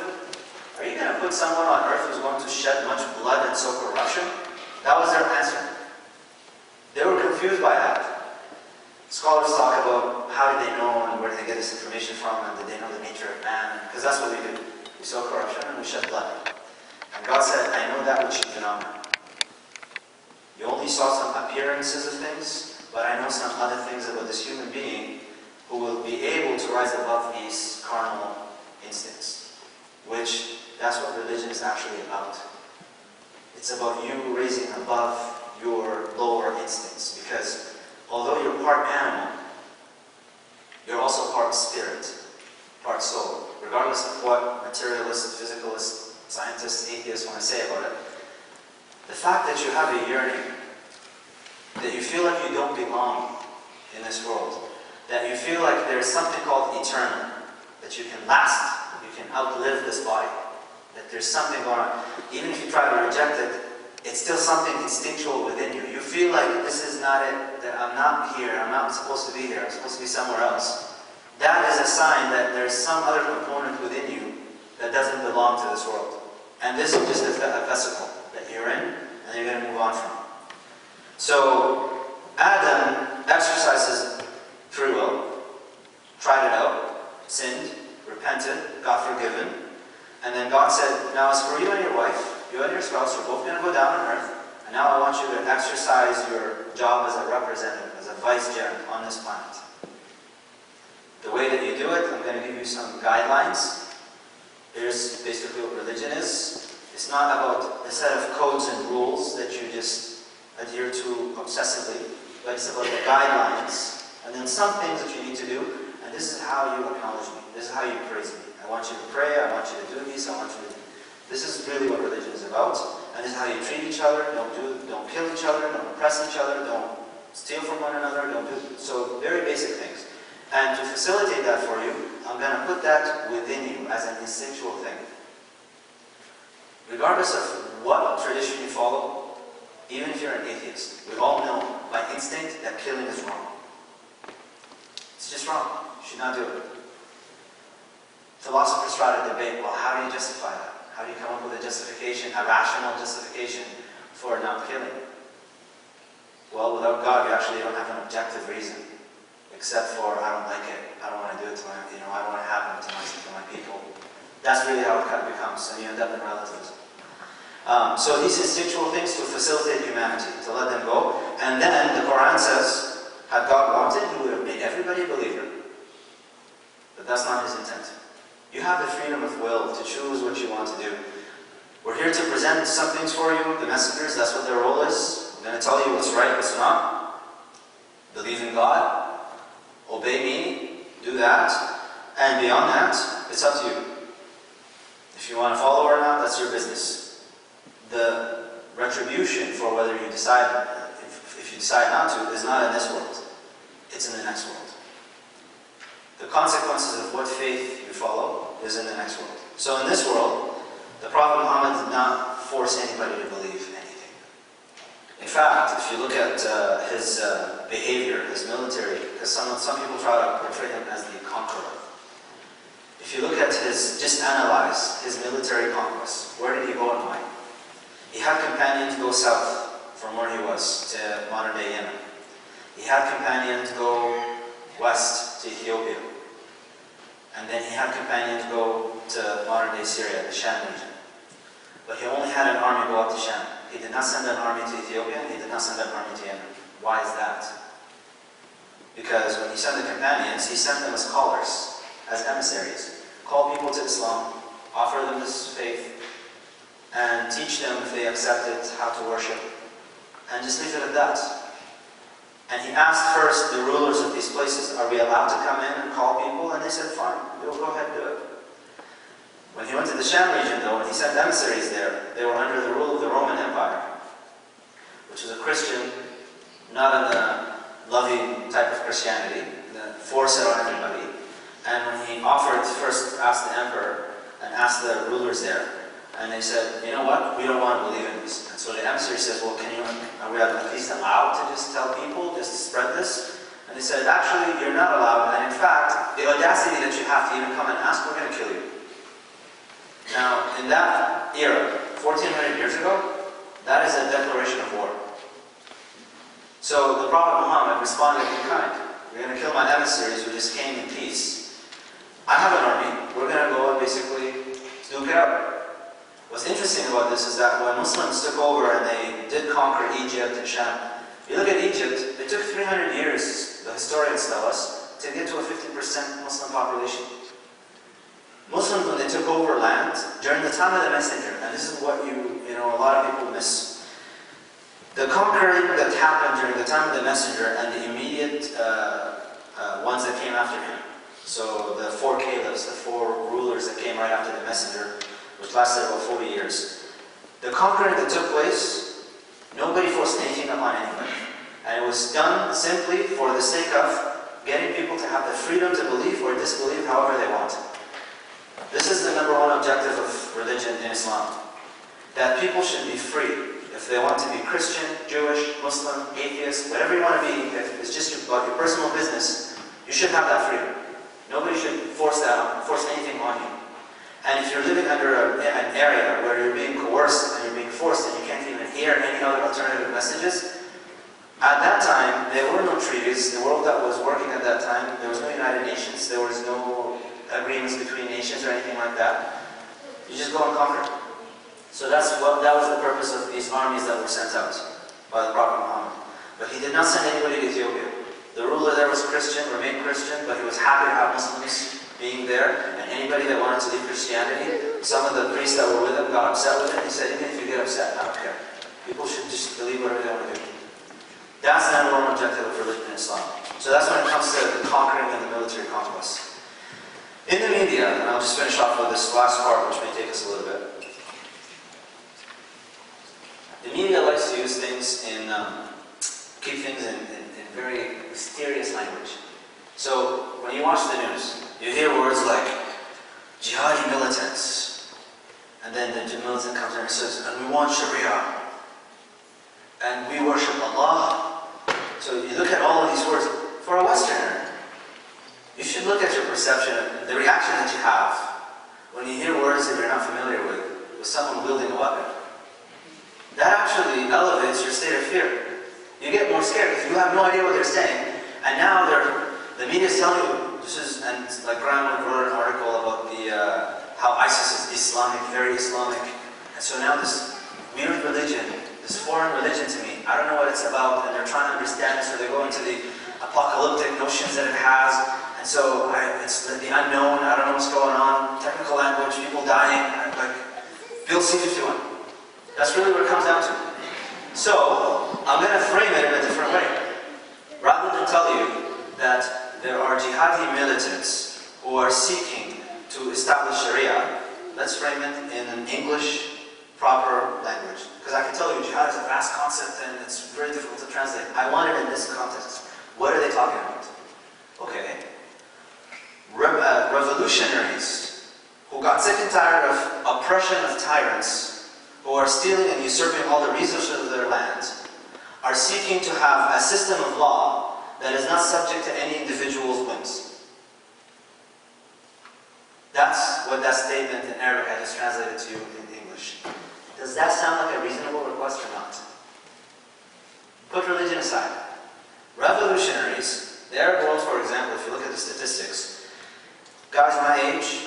Are you going to put someone on earth who's going to shed much blood and sow corruption? That was their answer. They were confused by that. Scholars talk about how did they know and where did they get this information from and did they know the nature of man? Because that's what we do. We sow corruption and we shed blood. And God said, I know that which you do not know. You only saw some appearances of things, but I know some other things about this human being who will be able to rise above these carnal instincts. Which, that's what religion is actually about. It's about you raising above your lower instincts. Because although you're part animal, you're also part spirit, part soul. Regardless of what materialists, physicalists, scientists, atheists want to say about it, the fact that you have a yearning, that you feel like you don't belong in this world, that you feel like there's something called eternal, that you can last, you can outlive this body, that there's something going on. Even if you try to reject it, it's still something instinctual within you. You feel like this is not it, that I'm not here, I'm not supposed to be here, I'm supposed to be somewhere else. That is a sign that there's some other component within you that doesn't belong to this world. And this is just a vesicle that you're in, and you're going to move on from. So Adam exercises free will, tried it out, sinned, repented, got forgiven, and then God said, now as for you and your wife, you and your spouse, you're both going to go down on earth, and now I want you to exercise your job as a representative, as a vicegerent on this planet. The way that you do it, I'm going to give you some guidelines. Here's basically what religion is. It's not about a set of codes and rules that you just adhere to obsessively, but it's about the guidelines, and then some things that you need to do, and this is how you acknowledge me. This is how you praise me. I want you to pray, I want you to do these, I want you to... This is really what religion is about, and this is how you treat each other. Don't kill each other, don't oppress each other, don't steal from one another, don't do... So, very basic things. And to facilitate that for you, I'm going to put that within you as an instinctual thing. Regardless of what tradition you follow, even if you're an atheist, we all know by instinct that killing is wrong. It's just wrong. You should not do it. Philosophers try to debate, well, how do you justify that? How do you come up with a justification, a rational justification for not killing? Well, without God, you actually don't have an objective reason. Except for, I don't like it, I don't want to do it to my, I don't want it to happen to my people. That's really how it kind of becomes, and you end up in relativism. So these instinctual things to facilitate humanity, to let them go. And then the Quran says, had God wanted, He would have made everybody a believer. But that's not His intent. You have the freedom of will to choose what you want to do. We're here to present some things for you, the messengers, that's what their role is. I'm going to tell you what's right, what's not. Believe in God. Obey me, do that, and beyond that, it's up to you. If you want to follow or not, that's your business. The retribution for whether you decide, if you decide not to, is not in this world. It's in the next world. The consequences of what faith you follow is in the next world. So in this world, the Prophet Muhammad did not force anybody to believe anything. In fact, if you look at his behavior, his military, because some people try to portray him as the conqueror. If you look at just analyze his military conquests, where did he go and why? He had companions go south from where he was to modern day Yemen. He had companions go west to Ethiopia. And then he had companions go to modern day Syria, the Sham region. But he only had an army go up to Sham. He did not send an army to Ethiopia, he did not send an army to Yemen. Why is that? Because when he sent the companions, he sent them as callers, as emissaries. Call people to Islam, offer them this faith, and teach them, if they accept it, how to worship. And just leave it at that. And he asked first the rulers of these places, are we allowed to come in and call people? And they said, fine, we'll go ahead and do it. When he went to the Sham region, though, and he sent emissaries there, they were under the rule of the Roman Empire, which is a Christian, not a loving type of Christianity, that forced it on everybody. And when he offered, first asked the emperor and asked the rulers there, and they said, you know what, we don't want to believe in this. And so the emissary says, well, are we at least allowed to just tell people, just spread this? And they said, actually, you're not allowed, and in fact, the audacity that you have to even come and ask, we're going to kill you. Now, in that era, 1400 years ago, that is a declaration of war. So the Prophet Muhammad responded in kind. You're going to kill my emissaries who just came in peace. I have an army. We're going to go and basically duke it out. What's interesting about this is that when Muslims took over and they did conquer Egypt and Sham, if you look at Egypt, it took 300 years, the historians tell us, to get to a 50% Muslim population. Muslims, when they took over land, during the time of the Messenger, and this is what a lot of people miss, the conquering that happened during the time of the Messenger and the immediate ones that came after him, so the 4 caliphs, the 4 rulers that came right after the Messenger, which lasted about 40 years, the conquering that took place, nobody forced anything upon anybody. And it was done simply for the sake of getting people to have the freedom to believe or disbelieve however they want. This is the #1 objective of religion in Islam. That people should be free. If they want to be Christian, Jewish, Muslim, atheist, whatever you want to be, if it's just about your personal business, you should have that freedom. Nobody should force anything on you. And if you're living under an area where you're being coerced and you're being forced and you can't even hear any other alternative messages, at that time, there were no treaties. The world that was working at that time, there was no United Nations, there was no agreements between nations or anything like that. You just go and conquer. So that was the purpose of these armies that were sent out by the Prophet Muhammad. But he did not send anybody to Ethiopia. The ruler there was Christian, remained Christian, but he was happy to have Muslims being there, and anybody that wanted to leave Christianity, some of the priests that were with him got upset with it. He said, even if you get upset, I don't care. People should just believe whatever they want to do. That's the number one objective of religion in Islam. So that's when it comes to the conquering and the military conquest. In the media, and I'll just finish off with this last part, which may take us a little bit. The media likes to use things keep things in very mysterious language. So when you watch the news, you hear words like jihadi militants, and then the militant comes in and says, and we want Sharia, and we worship Allah. So you look at all of these words. For a Westerner, you should look at your perception, the reaction that you have when you hear words that you're not familiar with someone wielding a weapon. That actually elevates your state of fear. You get more scared because you have no idea what they're saying, and now the media is telling you this is, and like Graham wrote an article about how ISIS is Islamic, very Islamic, and so now this weird religion, this foreign religion to me, I don't know what it's about, and they're trying to understand it, so they go into the apocalyptic notions that it has, and so it's the unknown, I don't know what's going on, technical language, people dying, like Bill C-51. That's really what it comes down to. So, I'm going to frame it in a different way. Rather than tell you that there are jihadi militants who are seeking to establish Sharia, let's frame it in an English, proper language. Because I can tell you, jihad is a vast concept and it's very difficult to translate. I want it in this context. What are they talking about? Okay. Revolutionaries who got sick and tired of oppression of tyrants, who are stealing and usurping all the resources of their land, are seeking to have a system of law that is not subject to any individual's whims. That's what that statement in Arabic I just translated to you in English. Does that sound like a reasonable request or not? Put religion aside. Revolutionaries, the Arab world, for example, if you look at the statistics, guys my age,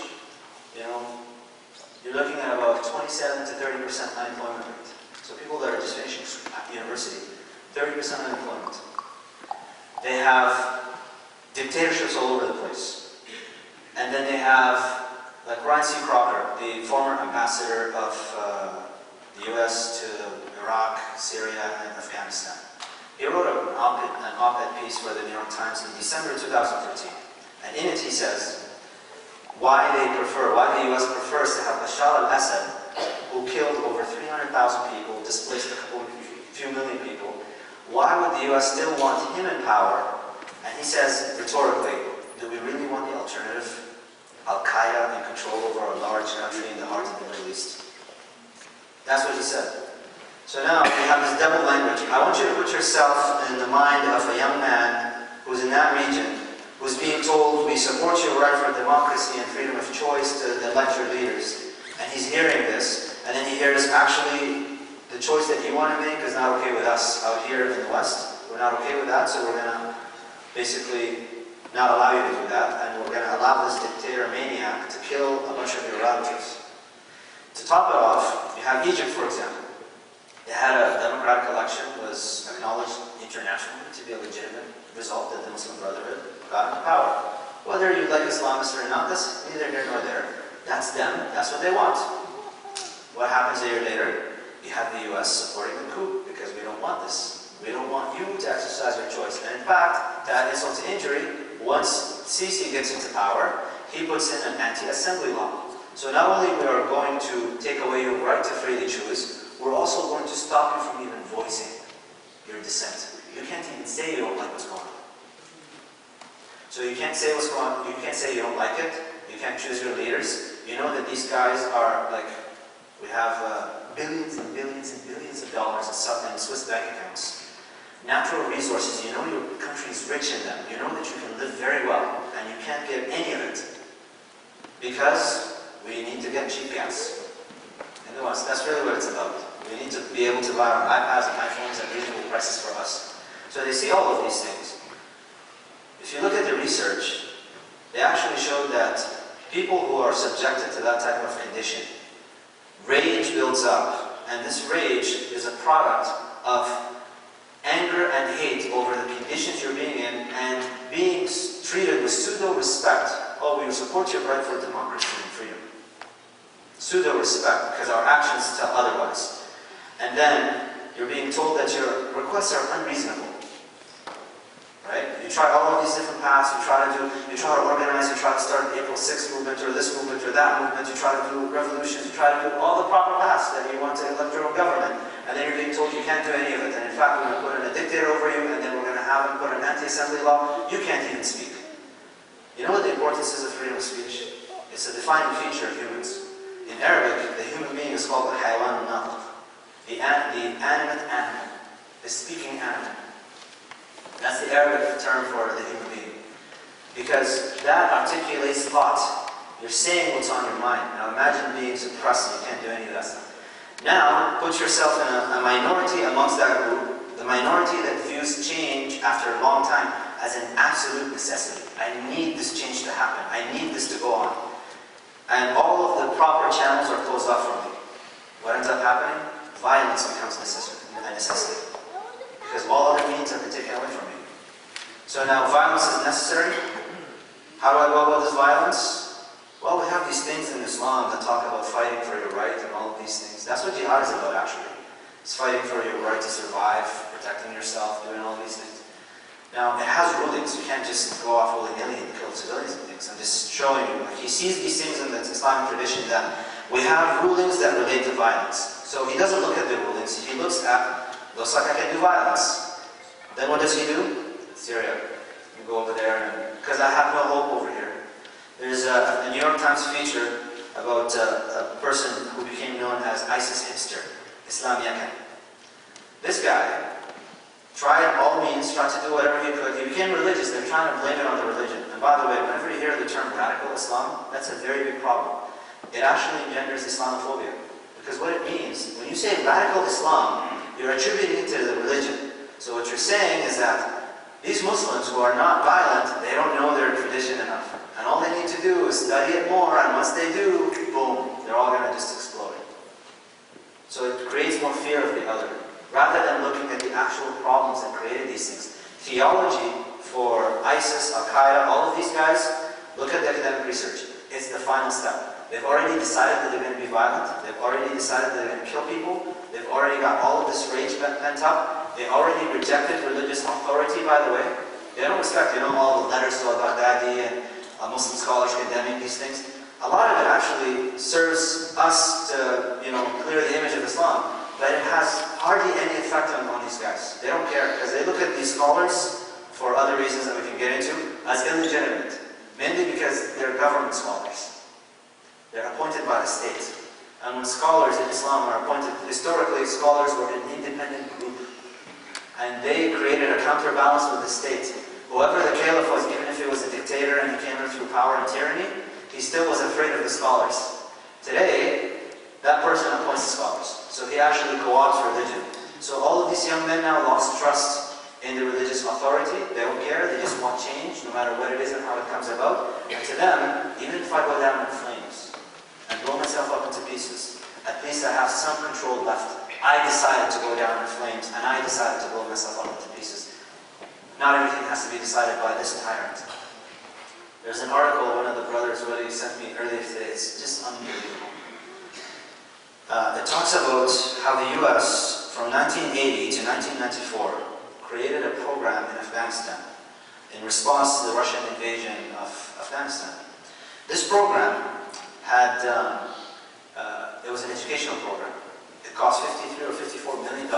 you're looking at about 27 to 30% unemployment rate. So people that are just finishing university, 30% unemployment. They have dictatorships all over the place. And then they have, like Ryan C. Crocker, the former ambassador of the US to Iraq, Syria, and Afghanistan. He wrote an op-ed piece for the New York Times in December 2013. And in it he says, why the US prefers to have Bashar al-Assad, who killed over 300,000 people, displaced a few million people. Why would the US still want him in power? And he says, rhetorically, do we really want the alternative? Al-Qaeda in control over a large country in the heart of the Middle East? That's what he said. So now we have this double language. I want you to put yourself in the mind of a young man who's in that region, who's being told, we support your right for democracy and freedom of choice to elect your leaders. And he's hearing this, and then he hears, actually, the choice that you want to make is not okay with us out here in the West. We're not okay with that, so we're going to basically not allow you to do that, and we're going to allow this dictator maniac to kill a bunch of your relatives. To top it off, you have Egypt, for example. They had a democratic election, was acknowledged internationally to be a legitimate result that the Muslim Brotherhood got into power. Whether you like Islamists or not, that's neither here nor there. That's them, that's what they want. What happens a year later? You have the US supporting the coup because we don't want this. We don't want you to exercise your choice. And in fact, to add insult to injury, once Sisi gets into power, he puts in an anti-assembly law. So not only we are going to take away your right to freely choose, we're also going to stop you from even voicing your dissent. You can't even say you don't like what's going on. So you can't say what's going on, you can't say you don't like it, you can't choose your leaders. You know that these guys are like, we have billions and billions and billions of dollars in Swiss bank accounts. Natural resources, you know your country is rich in them. You know that you can live very well, and you can't give any of it. Because we need to get cheap gas in the West. That's really what it's about. We need to be able to buy our iPads and iPhones at reasonable prices for us. So they see all of these things. If you look at the research, they actually showed that people who are subjected to that type of condition, rage builds up, and this rage is a product of anger and hate over the conditions you're being in and being treated with pseudo-respect. Oh, we support your right for democracy and freedom. Pseudo-respect, because our actions tell otherwise. And then you're being told that your requests are unreasonable. Right? You try all of these different paths, you try to organize, you try to start the April 6th movement or this movement or that movement, you try to do revolutions, you try to do all the proper paths that you want to electoral government, and then you're being told you can't do any of it. And in fact, we're going to put in a dictator over you, and then we're going to have him put an anti-assembly law. You can't even speak. You know what the importance is of freedom of speech? It's a defining feature of humans. In Arabic, the human being is called the haywan al-natiq, the animate animal, the speaking animal. That's the Arabic term for the human being. Because that articulates thought. You're saying what's on your mind. Now imagine being suppressed and you can't do any of that stuff. Now, put yourself in a minority amongst that group, the minority that views change after a long time as an absolute necessity. I need this change to happen. I need this to go on. And all of the proper channels are closed off from me. What ends up happening? Violence becomes a necessity. Because all other means have been taken away from me. So now violence is necessary. How do I go about this violence? Well, we have these things in Islam that talk about fighting for your right and all of these things. That's what jihad is about, actually. It's fighting for your right to survive, protecting yourself, doing all these things. Now, it has rulings. You can't just go off willy-nilly and kill civilians and things. I'm just showing you. Like, he sees these things in the Islamic tradition that we have rulings that relate to violence. So he doesn't look at the rulings. He looks like I can do violence. Then what does he do? Syria. You go over there, because I have no hope over here. There's a New York Times feature about a person who became known as ISIS hipster, Islam Yakan. This guy tried all means, tried to do whatever he could. He became religious. They're trying to blame it on the religion. And by the way, whenever you hear the term radical Islam, that's a very big problem. It actually engenders Islamophobia. Because what it means, when you say radical Islam, you're attributing it to the religion. So what you're saying is that these Muslims who are not violent, they don't know their tradition enough. And all they need to do is study it more, and once they do, boom, they're all going to just explode. So it creates more fear of the other, rather than looking at the actual problems that created these things. Theology for ISIS, Al-Qaeda, all of these guys, look at the academic research. It's the final step. They've already decided that they're going to be violent. They've already decided that they're going to kill people. They've already got all of this rage pent up. They already rejected religious authority, by the way. They don't respect, all the letters to al-Baghdadi and Muslim scholars condemning these things. A lot of it actually serves us to, clear the image of Islam, but it has hardly any effect on these guys. They don't care, because they look at these scholars, for other reasons that we can get into, as illegitimate. Mainly because they're government scholars. They're appointed by the state. And when scholars in Islam are appointed, historically scholars were an independent group. And they created a counterbalance with the state. Whoever the caliph was, even if it was a dictator and he came in through power and tyranny, he still was afraid of the scholars. Today, that person appoints the scholars. So he actually co-opts religion. So all of these young men now lost trust in the religious authority. They don't care, they just want change, no matter what it is and how it comes about. And to them, even if I go down in flames and blow myself up into pieces, at least I have some control left. I decided to go down in flames, and I decided to blow myself up into pieces. Not everything has to be decided by this tyrant. There's an article one of the brothers really sent me earlier today. It's just unbelievable. It talks about how the US, from 1980 to 1994, created a program in Afghanistan in response to the Russian invasion of Afghanistan. This program had, it was an educational program. It cost $53 or $54 million.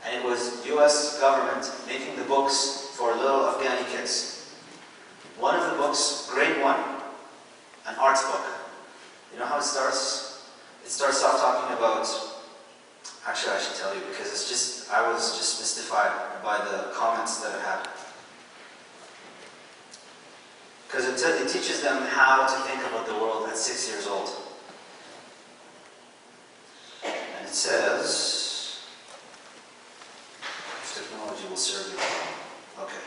And it was US government making the books for little Afghani kids. One of the books, grade 1, an arts book. You know how it starts? It starts off talking about, actually I should tell you because it's just, I was just mystified by the comments that it had. Because it teaches them how to think about the world at 6 years old. And it says, if technology will serve you well. Okay.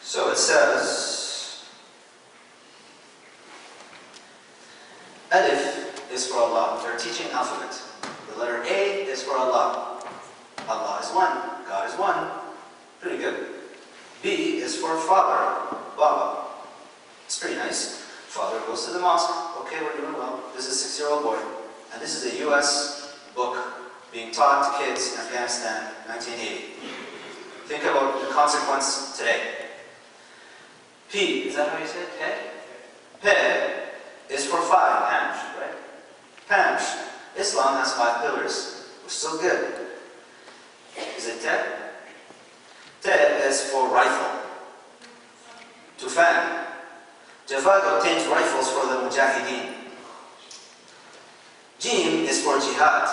So it says, Alif is for Allah. They're teaching alphabet. The letter A is for Allah. Allah is one. God is one. Pretty good. B is for father. Baba. It's pretty nice. Father goes to the mosque. Okay, we're doing well. This is a 6-year-old boy. And this is a U.S. book being taught to kids in Afghanistan, 1980. Think about the consequence today. P, is that how you say it? Pe? Pe is for 5, Panj, right? Panj. Islam has 5 pillars. We're still good. Is it Te? Te is for rifle. Tufan. Javad obtains rifles for the Mujahideen. Jim is for jihad.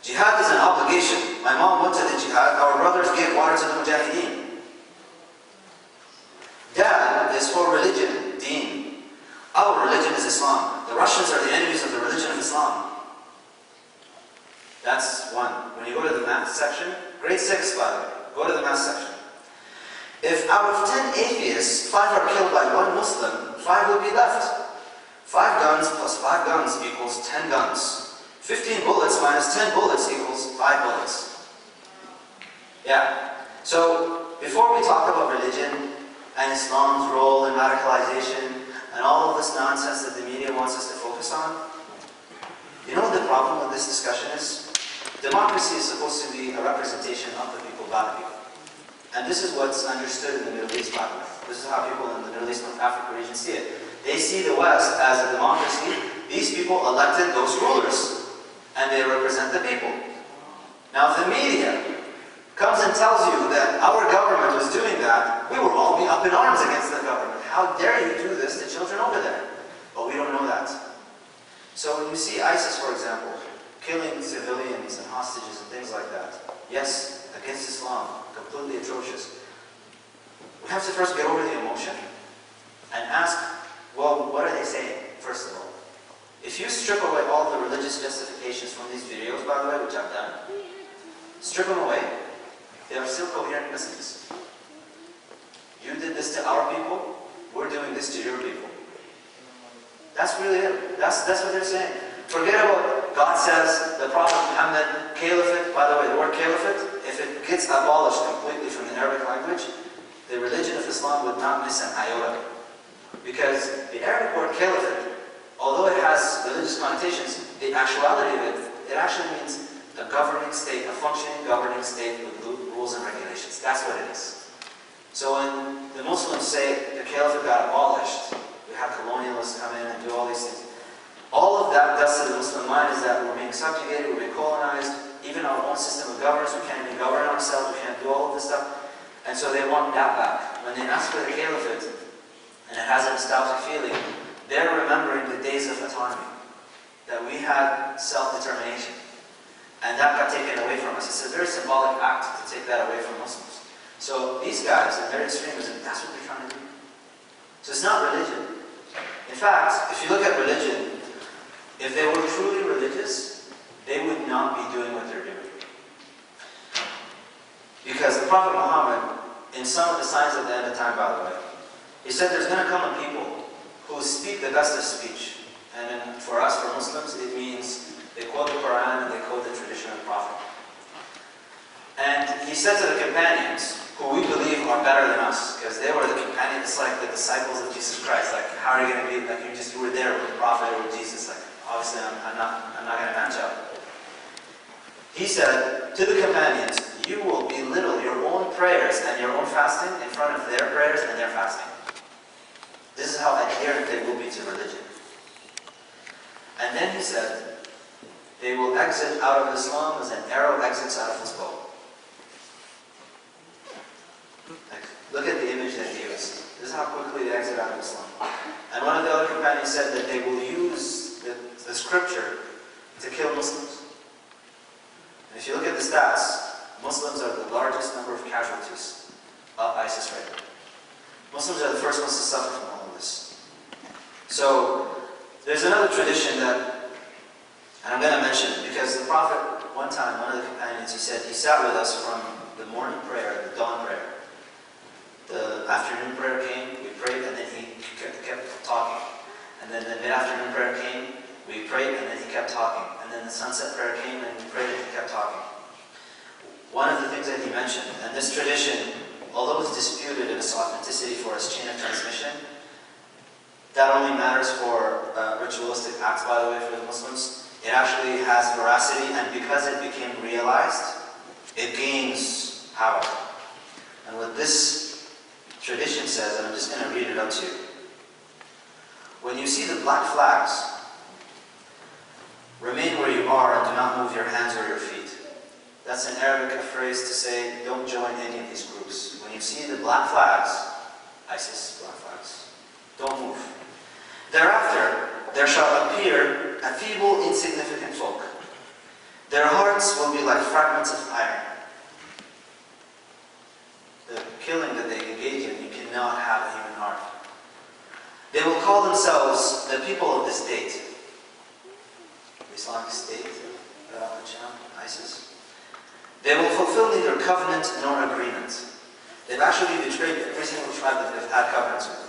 Jihad is an obligation. My mom went to the jihad. Our brothers gave water to the Mujahideen. Dad is for religion, Deen. Our religion is Islam. The Russians are the enemies of the religion of Islam. That's one. When you go to the math section, grade 6 by the way, go to the math section. If out of 10 atheists, 5 are killed by 1 Muslim, 5 will be left. 5 guns plus 5 guns equals 10 guns. 15 bullets minus 10 bullets equals 5 bullets. Yeah. So, before we talk about religion and Islam's role in radicalization and all of this nonsense that the media wants us to focus on, you know what the problem with this discussion is? Democracy is supposed to be a representation of the people, by the people. And this is what's understood in the Middle East, by the way. This is how people in the Middle East, North Africa region see it. They see the West as a democracy. These people elected those rulers, and they represent the people. Now, if the media comes and tells you that our government was doing that, we will all be up in arms against the government. How dare you do this to children over there? But we don't know that. So when you see ISIS, for example, killing civilians and hostages and things like that, yes, against Islam, completely atrocious. We have to first get over the emotion and ask, well, what are they saying, first of all? If you strip away all the religious justifications from these videos, by the way, which I've done, strip them away, they are still coherent messages. You did this to our people, we're doing this to your people. That's really it. That's what they're saying. Forget about God says, the Prophet Muhammad, caliphate, by the way, the word caliphate, if it gets abolished completely from the Arabic language, the religion of Islam would not miss an iota. Because the Arabic word caliphate, although it has religious connotations, the actuality of it, it actually means a governing state, a functioning governing state with rules and regulations. That's what it is. So when the Muslims say the caliphate got abolished, we have colonialists come in and do all these things. All of that does to the Muslim mind is that we're being subjugated, we're being colonized, even our own system of governance, we can't even govern ourselves, we can't do all of this stuff. And so they want that back. When they ask for the caliphate, and it has a nostalgic feeling, they're remembering the days of autonomy, that we had self-determination. And that got taken away from us. It's a very symbolic act to take that away from Muslims. So these guys, in their extremism, that's what they're trying to do. So it's not religion. In fact, if you look at religion, if they were truly religious, they would not be doing what they're doing. Because the Prophet Muhammad, in some of the signs of the end of time, by the way, he said there's going to come a people who speak the best of speech. And then for us, for Muslims, it means they quote the Quran and they quote the tradition of the Prophet. And he said to the companions, who we believe are better than us, because they were the companions, it's like the disciples of Jesus Christ. Like, how are you going to be, like you were there with the Prophet or with Jesus? Like, obviously I'm not going to match up. He said to the companions, you will belittle your own prayers and your own fasting in front of their prayers and their fasting. This is how adherent they will be to religion. And then he said, they will exit out of Islam as an arrow exits out of his bow. Like, look at the image that he used. This is how quickly they exit out of Islam. And one of the other companions said that they will use the scripture to kill Muslims. And if you look at the stats, Muslims are the largest number of casualties of ISIS right now. Muslims are the first ones to suffer from all of this. So there's another tradition that, and I'm going to mention it because the Prophet, one time, one of the companions, he said he sat with us from the morning prayer, the dawn prayer. The afternoon prayer came, we prayed, and then he kept talking. And then the mid-afternoon prayer came, we prayed, and then he kept talking. And then the sunset prayer came, and we prayed, and he kept talking. One of the things that he mentioned, and this tradition, although it's disputed in its authenticity for its chain of transmission, that only matters for ritualistic acts, by the way, for the Muslims. It actually has veracity, and because it became realized, it gains power. And what this tradition says, and I'm just going to read it out to you. When you see the black flags, remain where you are and do not move your hands or your feet. That's in Arabic a phrase to say, don't join any of these groups. When you see the black flags, ISIS black flags, don't move. Thereafter, there shall appear a feeble, insignificant folk. Their hearts will be like fragments of iron. The killing that they engage in, you cannot have a human heart. They will call themselves the people of the state. The Islamic State, ISIS. They will fulfill neither covenant nor agreement. They've actually betrayed every single tribe that they've had covenants with.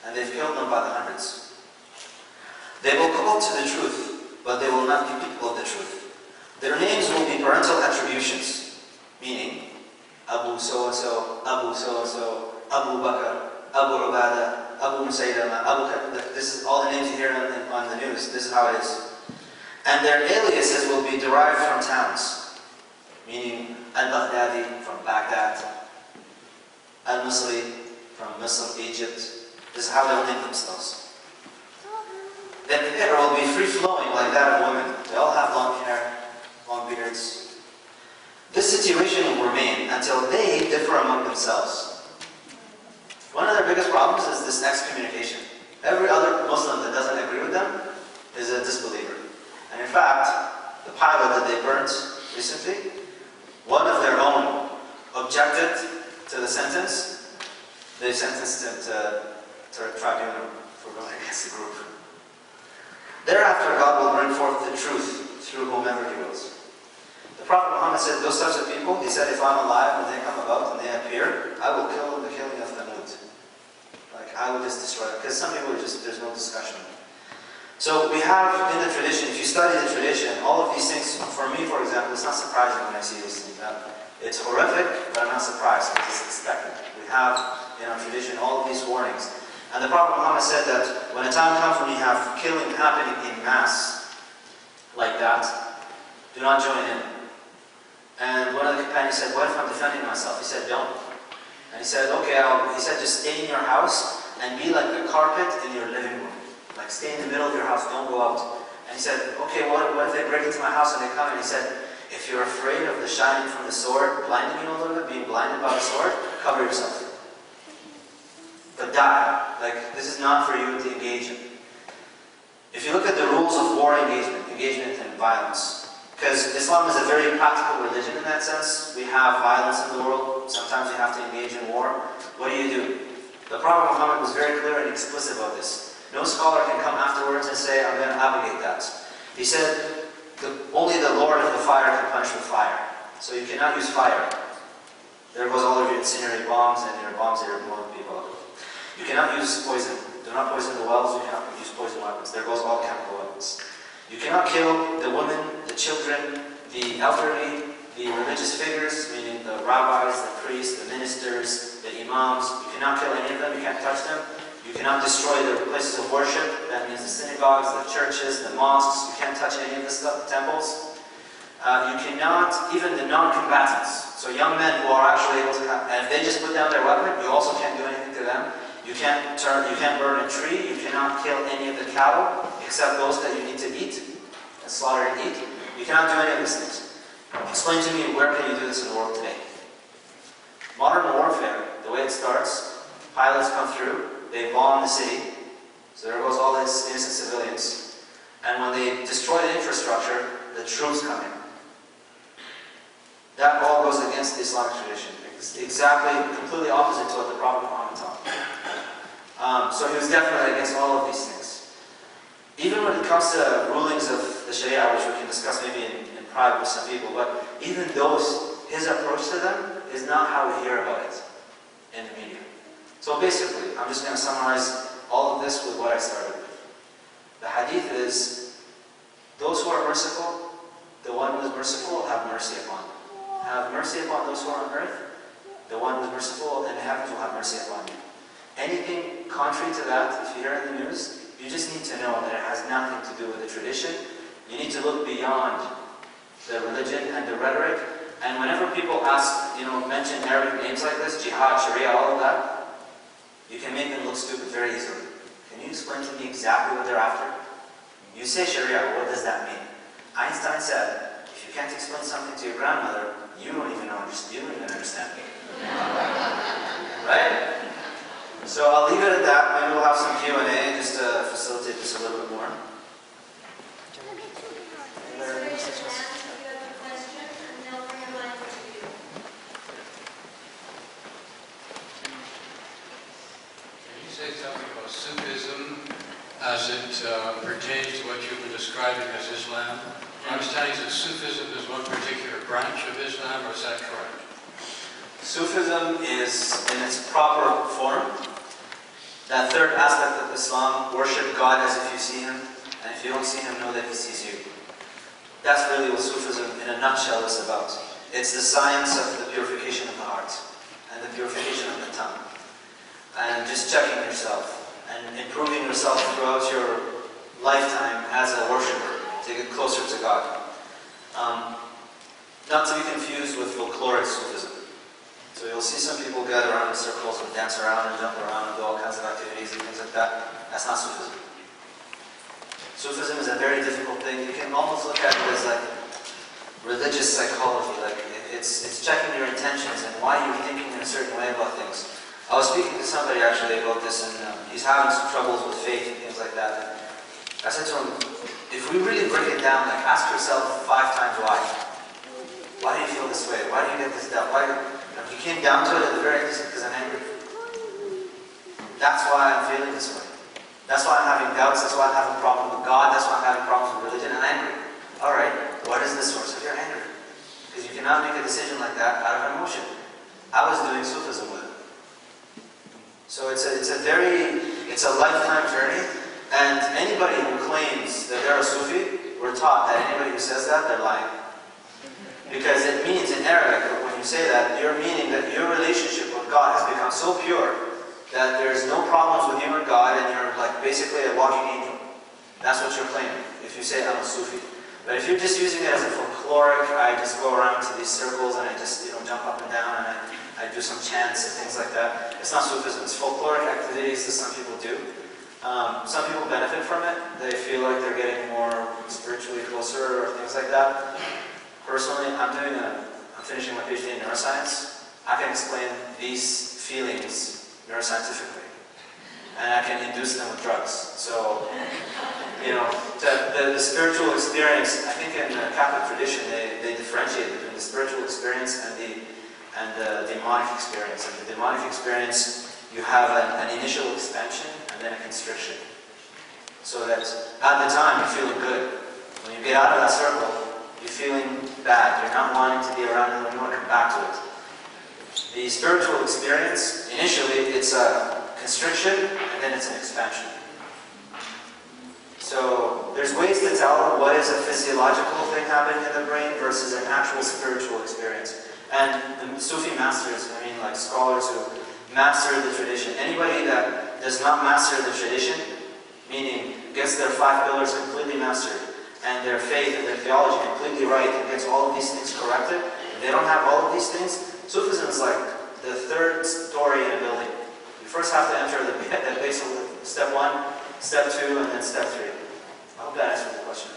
And they've killed them by the hundreds. They will call to the truth, but they will not be people of the truth. Their names will be parental attributions, meaning Abu so-and-so, Abu so-and-so, Abu Bakr, Abu Ubadah, Abu Musaylama, Abu... This is all the names you hear on the news. This is how it is. And their aliases will be derived from towns, meaning Al-Baghdadi from Baghdad, Al-Misri from Misr, Egypt. This is how they'll name themselves. Their hair will be free-flowing like that of women. They all have long hair, long beards. This situation will remain until they differ among themselves. One of their biggest problems is this excommunication. Every other Muslim that doesn't agree with them is a disbeliever. And in fact, the pilot that they burnt recently, one of their own objected to the sentence. They sentenced him to a tribunal for going against the group. Thereafter, God will bring forth the truth through whomever He wills. The Prophet Muhammad said, those types of people, he said, if I'm alive and they come about and they appear, I will kill them the killing of Thamud. Like, I will just destroy them. Because some people are just, there's no discussion. So we have in the tradition, if you study the tradition, all of these things, for me, for example, it's not surprising when I see these things. It's horrific, but I'm not surprised because it's expected. We have in our tradition all of these warnings. And the Prophet Muhammad said that when a time comes when you have killing happening in mass, like that, do not join in. And one of the companions said, what if I'm defending myself? He said, don't. And he said, okay, he said, just stay in your house and be like the carpet in your living room. Like stay in the middle of your house, don't go out. And he said, okay, what if they break into my house and they come? And he said, if you're afraid of the shining from the sword, blinding you a little bit, being blinded by the sword, cover yourself. But die. Like, this is not for you to engage in. If you look at the rules of war engagement in violence, because Islam is a very practical religion in that sense. We have violence in the world. Sometimes you have to engage in war. What do? The Prophet Muhammad was very clear and explicit about this. No scholar can come afterwards and say, I'm going to abrogate that. He said, only the Lord of the fire can punish with fire. So you cannot use fire. There goes all of your incendiary bombs and your bombs that you're blowing people up. You cannot use poison. Do not poison the wells. You cannot use poison weapons. There goes all chemical weapons. You cannot kill the women, the children, the elderly, the religious figures, meaning the rabbis, the priests, the ministers, the imams. You cannot kill any of them. You can't touch them. You cannot destroy their places of worship. That means the synagogues, the churches, the mosques. You can't touch any of the temples. You cannot, even the non-combatants. So young men who are actually able to, and if they just put down their weapon, you also can't do anything to them. You can't burn a tree. You cannot kill any of the cattle, except those that you need to eat, and slaughter and eat. You cannot do any of these things. Explain to me, where can you do this in the world today? Modern warfare, the way it starts, pilots come through, they bomb the city, so there goes all these innocent civilians. And when they destroy the infrastructure, the troops come in. That all goes against the Islamic tradition. It's exactly, completely opposite to what the Prophet Muhammad taught. So he was definitely against all of these things. Even when it comes to rulings of the Sharia, which we can discuss maybe in private with some people, but even those, his approach to them is not how we hear about it in the media. So basically, I'm just going to summarize all of this with what I started with. The hadith is, those who are merciful, the one who is merciful, have mercy upon them. Have mercy upon those who are on earth, the one who is merciful in the heavens will have mercy upon you. Anything contrary to that, if you hear in the news, you just need to know that it has nothing to do with the tradition. You need to look beyond the religion and the rhetoric. And whenever people ask, mention Arabic names like this, jihad, sharia, all of that, you can make them look stupid very easily. Can you explain to me exactly what they're after? You say sharia, what does that mean? Einstein said, if you can't explain something to your grandmother, you don't even understand it. Right? So I'll leave it at that. Maybe we'll have some Q&A just to facilitate this a little bit more. Say something about Sufism as it pertains to what you've been describing as Islam. My understanding is that Sufism is one particular branch of Islam, or is that correct? Sufism is, in its proper form, that third aspect of Islam, worship God as if you see Him, and if you don't see Him, know that He sees you. That's really what Sufism, in a nutshell, is about. It's the science of the purification of the heart, and the purification of the tongue. And just checking yourself and improving yourself throughout your lifetime as a worshiper to get closer to God. Not to be confused with folkloric Sufism. So you'll see some people gather around in circles and dance around and jump around and do all kinds of activities and things like that. That's not Sufism. Sufism is a very difficult thing. You can almost look at it as like religious psychology. Like it's checking your intentions and why you're thinking in a certain way about things. I was speaking to somebody actually about this, and he's having some troubles with faith and things like that. And I said to him, if we really break it down, like ask yourself 5 times why. Why do you feel this way? Why do you get this doubt? If you came down to it at the very least, because I'm angry. That's why I'm feeling this way. That's why I'm having doubts. That's why I'm having problems with God. That's why I'm having problems with religion and angry. All right, what is the source of your anger? Because you cannot make a decision like that out of emotion. I was doing Sufism with it. So it's a lifetime journey, and anybody who claims that they're a Sufi, we're taught that anybody who says that, they're lying. Because it means in Arabic, when you say that, you're meaning that your relationship with God has become so pure that there's no problems with you and God, and you're like basically a walking angel. That's what you're claiming, if you say I'm a Sufi. But if you're just using it as a folkloric, I just go around to these circles and I just jump up and down and I do some chants and things like that. It's not Sufism. It's folkloric activities that some people do. Some people benefit from it. They feel like they're getting more spiritually closer or things like that. Personally, I'm finishing my PhD in neuroscience. I can explain these feelings neuroscientifically. And I can induce them with drugs. So, the spiritual experience, I think in the Catholic tradition, they differentiate between the spiritual experience and the demonic experience. And the demonic experience, you have an initial expansion and then a constriction. So that at the time you're feeling good. When you get out of that circle, you're feeling bad. You're not wanting to be around it, you want to come back to it. The spiritual experience, initially it's a constriction and then it's an expansion. So there's ways to tell what is a physiological thing happening in the brain versus an actual spiritual experience. And the Sufi masters, like scholars who master the tradition, anybody that does not master the tradition, meaning gets their 5 pillars completely mastered, and their faith and their theology completely right, and gets all of these things corrected, if they don't have all of these things, Sufism is like the 3rd story in a building. You first have to enter the base of step 1, step 2, and then step 3. I hope that answers the question.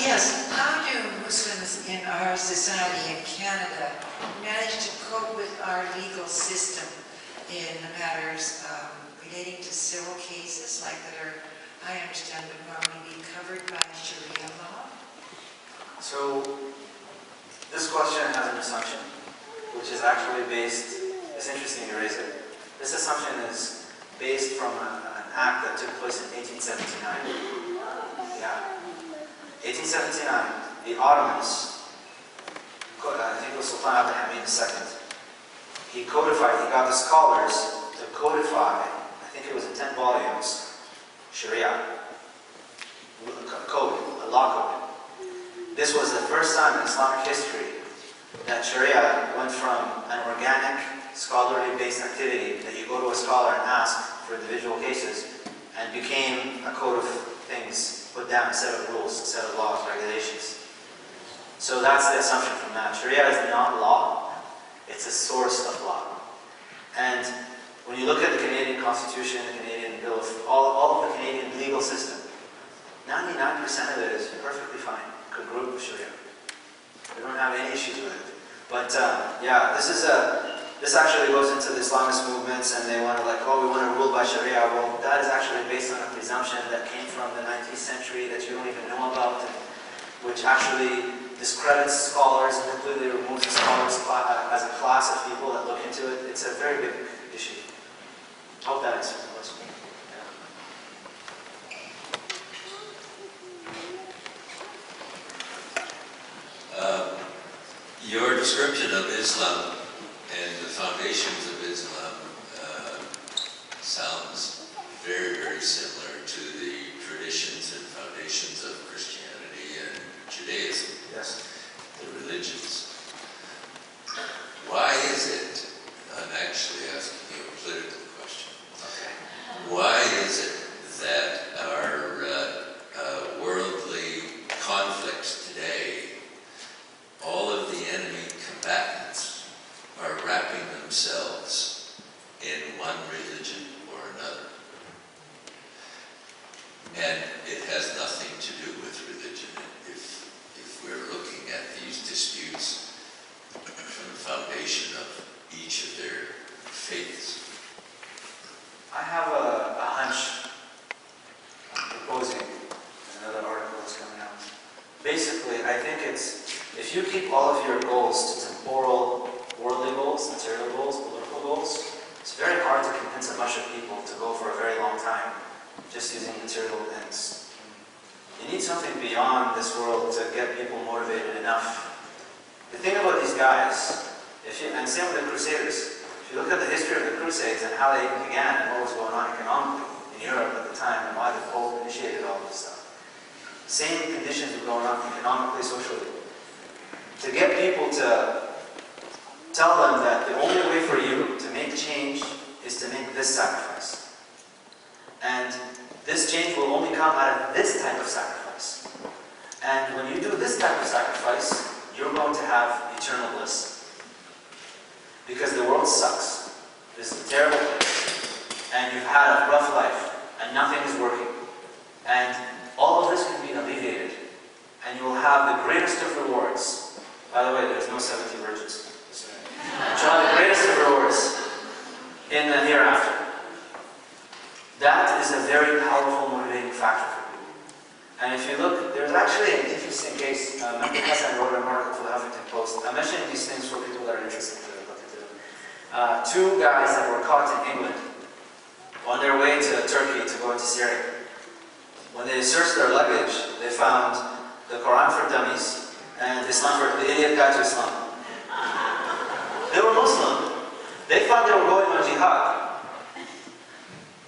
Yes, how do Muslims in our society in Canada manage to cope with our legal system in matters relating to civil cases like that are, I understand, would normally be covered by Sharia law? So, this question has an assumption, which is actually based, it's interesting you raise it. This assumption is based from an act that took place in 1879. Yeah. 1879, the Ottomans, I think it was Sultan Abdul Hamid II, he got the scholars to codify, I think it was in 10 volumes, Sharia, a law code. This was the first time in Islamic history that Sharia went from an organic, scholarly-based activity that you go to a scholar and ask for individual cases and became a code of things, put down a set of rules, a set of laws, regulations. So that's the assumption from that. Sharia is not law, it's a source of law. And when you look at the Canadian Constitution, the Canadian Bill of, all of the Canadian legal system, 99% of it is perfectly fine, congruent with Sharia. We don't have any issues with it. But yeah, this actually goes into the Islamist movements, and they want to we want to rule by Sharia. Well, that is actually based on a presumption that came from the 19th century that you don't even know about, which actually discredits scholars and completely removes the scholars as a class of people that look into it. It's a very big issue. I hope that answers the question. Your description of Islam and the foundations of Islam sounds very, very similar to the traditions and foundations of Christianity and Judaism. Yes. The religions. Why is it, I'm actually asking you a political question, Okay. why is it that our worldly conflicts today, all of the enemy combatants are wrapping themselves in one religion or another? And it has nothing to do with religion. If we're looking at these disputes from the foundation of each of their faiths. I have a hunch. I'm proposing another article that's coming out. Basically, I think it's, if you keep all of your goals to temporal, worldly goals, material goals, political goals, it's very hard to convince a bunch of people to go for a very long time just using material ends. You need something beyond this world to get people motivated enough. The thing about these guys, and same with the Crusaders, if you look at the history of the Crusades and how they began and what was going on economically in Europe at the time and why the Pope initiated all this stuff, same conditions were going on economically, socially. To get people to tell them that the only way for you to make change is to make this sacrifice. And this change will only come out of this type of sacrifice. And when you do this type of sacrifice, you're going to have eternal bliss. Because the world sucks. This is a terrible place. And you've had a rough life, and nothing is working. And all of this can be alleviated. And you will have the greatest of rewards. By the way, there's no 70 virgins. You shall have the greatest of rewards in the hereafter. That is a very powerful motivating factor for people. And if you look, there's actually an interesting case. Mehdi Hassan wrote an article for the Huffington Post. I'm mentioning these things for people that are interested to look into them. Two guys that were caught in England on their way to Turkey to go into Syria. When they searched their luggage, they found the Quran for Dummies and Islam for the Idiot Guide to Islam. They were Muslim. They thought they were going on jihad.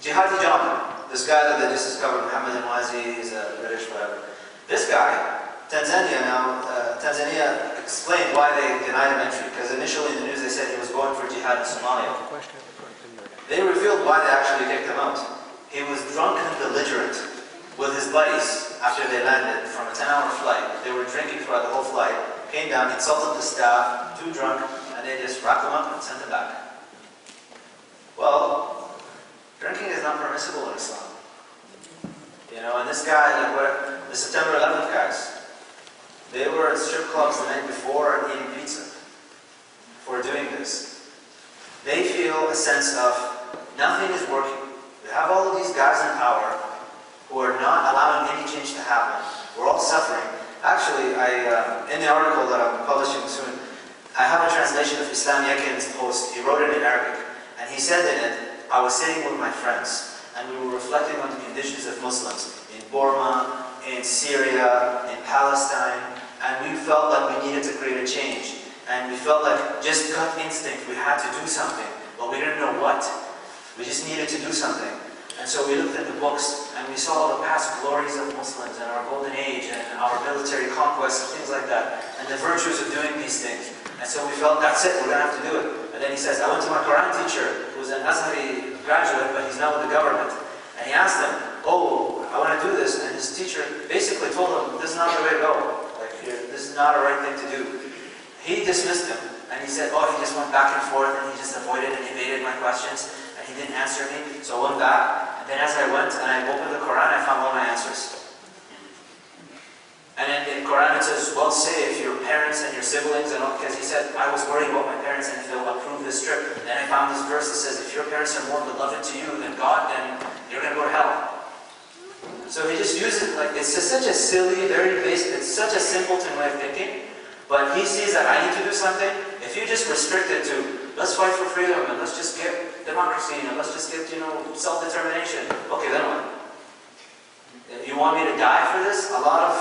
Jihadi John, this guy that they just discovered, Muhammad al-Wazi, he's a British whatever. This guy, Tanzania explained why they denied him entry, because initially in the news they said he was going for jihad in Somalia. They revealed why they actually kicked him out. He was drunk and belligerent with his buddies after they landed from a 10-hour flight. They were drinking throughout the whole flight, came down, insulted the staff, too drunk, and they just wrapped him up and sent him back. Well, drinking is not permissible in Islam. You know, and this guy, the September 11th guys, they were at strip clubs the night before and eating pizza for doing this. They feel a sense of nothing is working. They have all of these guys in power who are not allowing any change to happen. We're all suffering. Actually, in the article that I'm publishing soon, I have a translation of Islam Yakin's post. He wrote it in Arabic. And he said in it, I was sitting with my friends, and we were reflecting on the conditions of Muslims in Burma, in Syria, in Palestine, and we felt like we needed to create a change. And we felt like, just gut instinct, we had to do something, but we didn't know what. We just needed to do something. And so we looked at the books, and we saw the past glories of Muslims, and our golden age, and our military conquests, and things like that, and the virtues of doing these things. And so we felt, that's it, we're going to have to do it. And then he says, I went to my Quran teacher, who's an Azhari graduate, but he's now with the government. And he asked him, oh, I want to do this. And his teacher basically told him, this is not the way to go. Like, this is not a right thing to do. He dismissed him. And he said, oh, he just went back and forth, and he just avoided and evaded my questions. And he didn't answer me. So I went back. And then as I went and I opened the Quran, I found all my answers. And in Quran it says, well, say if your parents and your siblings, and all, because he said, I was worried about my parents and if they'll approve this trip. Then I found this verse that says, if your parents are more beloved to you than God, then you're going to go to hell. So he just uses it like, it's just such a silly, very basic, it's such a simpleton way of thinking. But he sees that I need to do something. If you just restrict it to, let's fight for freedom, and let's just get democracy, and let's just get, self-determination. Okay, then what? You want me to die for this? A lot of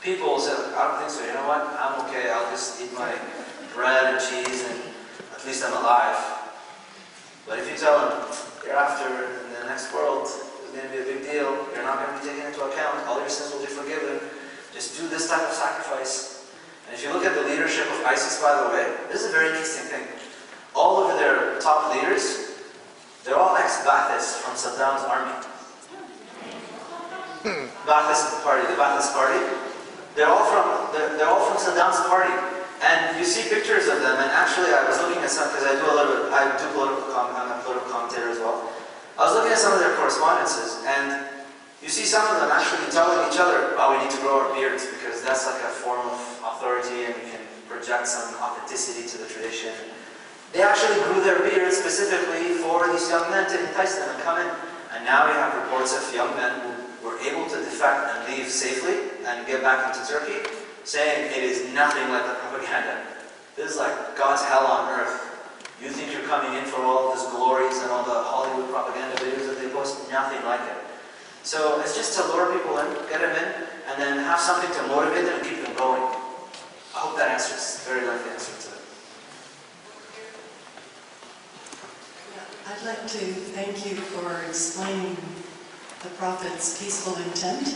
people say, I don't think so. You know what? I'm okay. I'll just eat my bread and cheese, and at least I'm alive. But if you tell them, hereafter, in the next world, it's going to be a big deal. You're not going to be taken into account. All your sins will be forgiven. Just do this type of sacrifice. And if you look at the leadership of ISIS, by the way, this is a very interesting thing. All of their top leaders, they're all ex-Ba'athists from Saddam's army. Ba'athist party, the Ba'athist party. They're all from Saddam's party. And you see pictures of them, and actually I was looking at some, because I'm a political commentator as well. I was looking at some of their correspondences, and you see some of them actually telling each other, oh, we need to grow our beards, because that's like a form of authority, and we can project some authenticity to the tradition. They actually grew their beards specifically for these young men to entice them and come in. And now we have reports of young men who were able to defect and leave safely and get back into Turkey, saying it is nothing like the propaganda. This is like God's hell on earth. You think you're coming in for all of these glories and all the Hollywood propaganda videos that they post? Nothing like it. So it's just to lure people in, get them in, and then have something to motivate them and keep them going. I hope that answers, very lengthy answer to it. I'd like to thank you for explaining the Prophet's peaceful intent,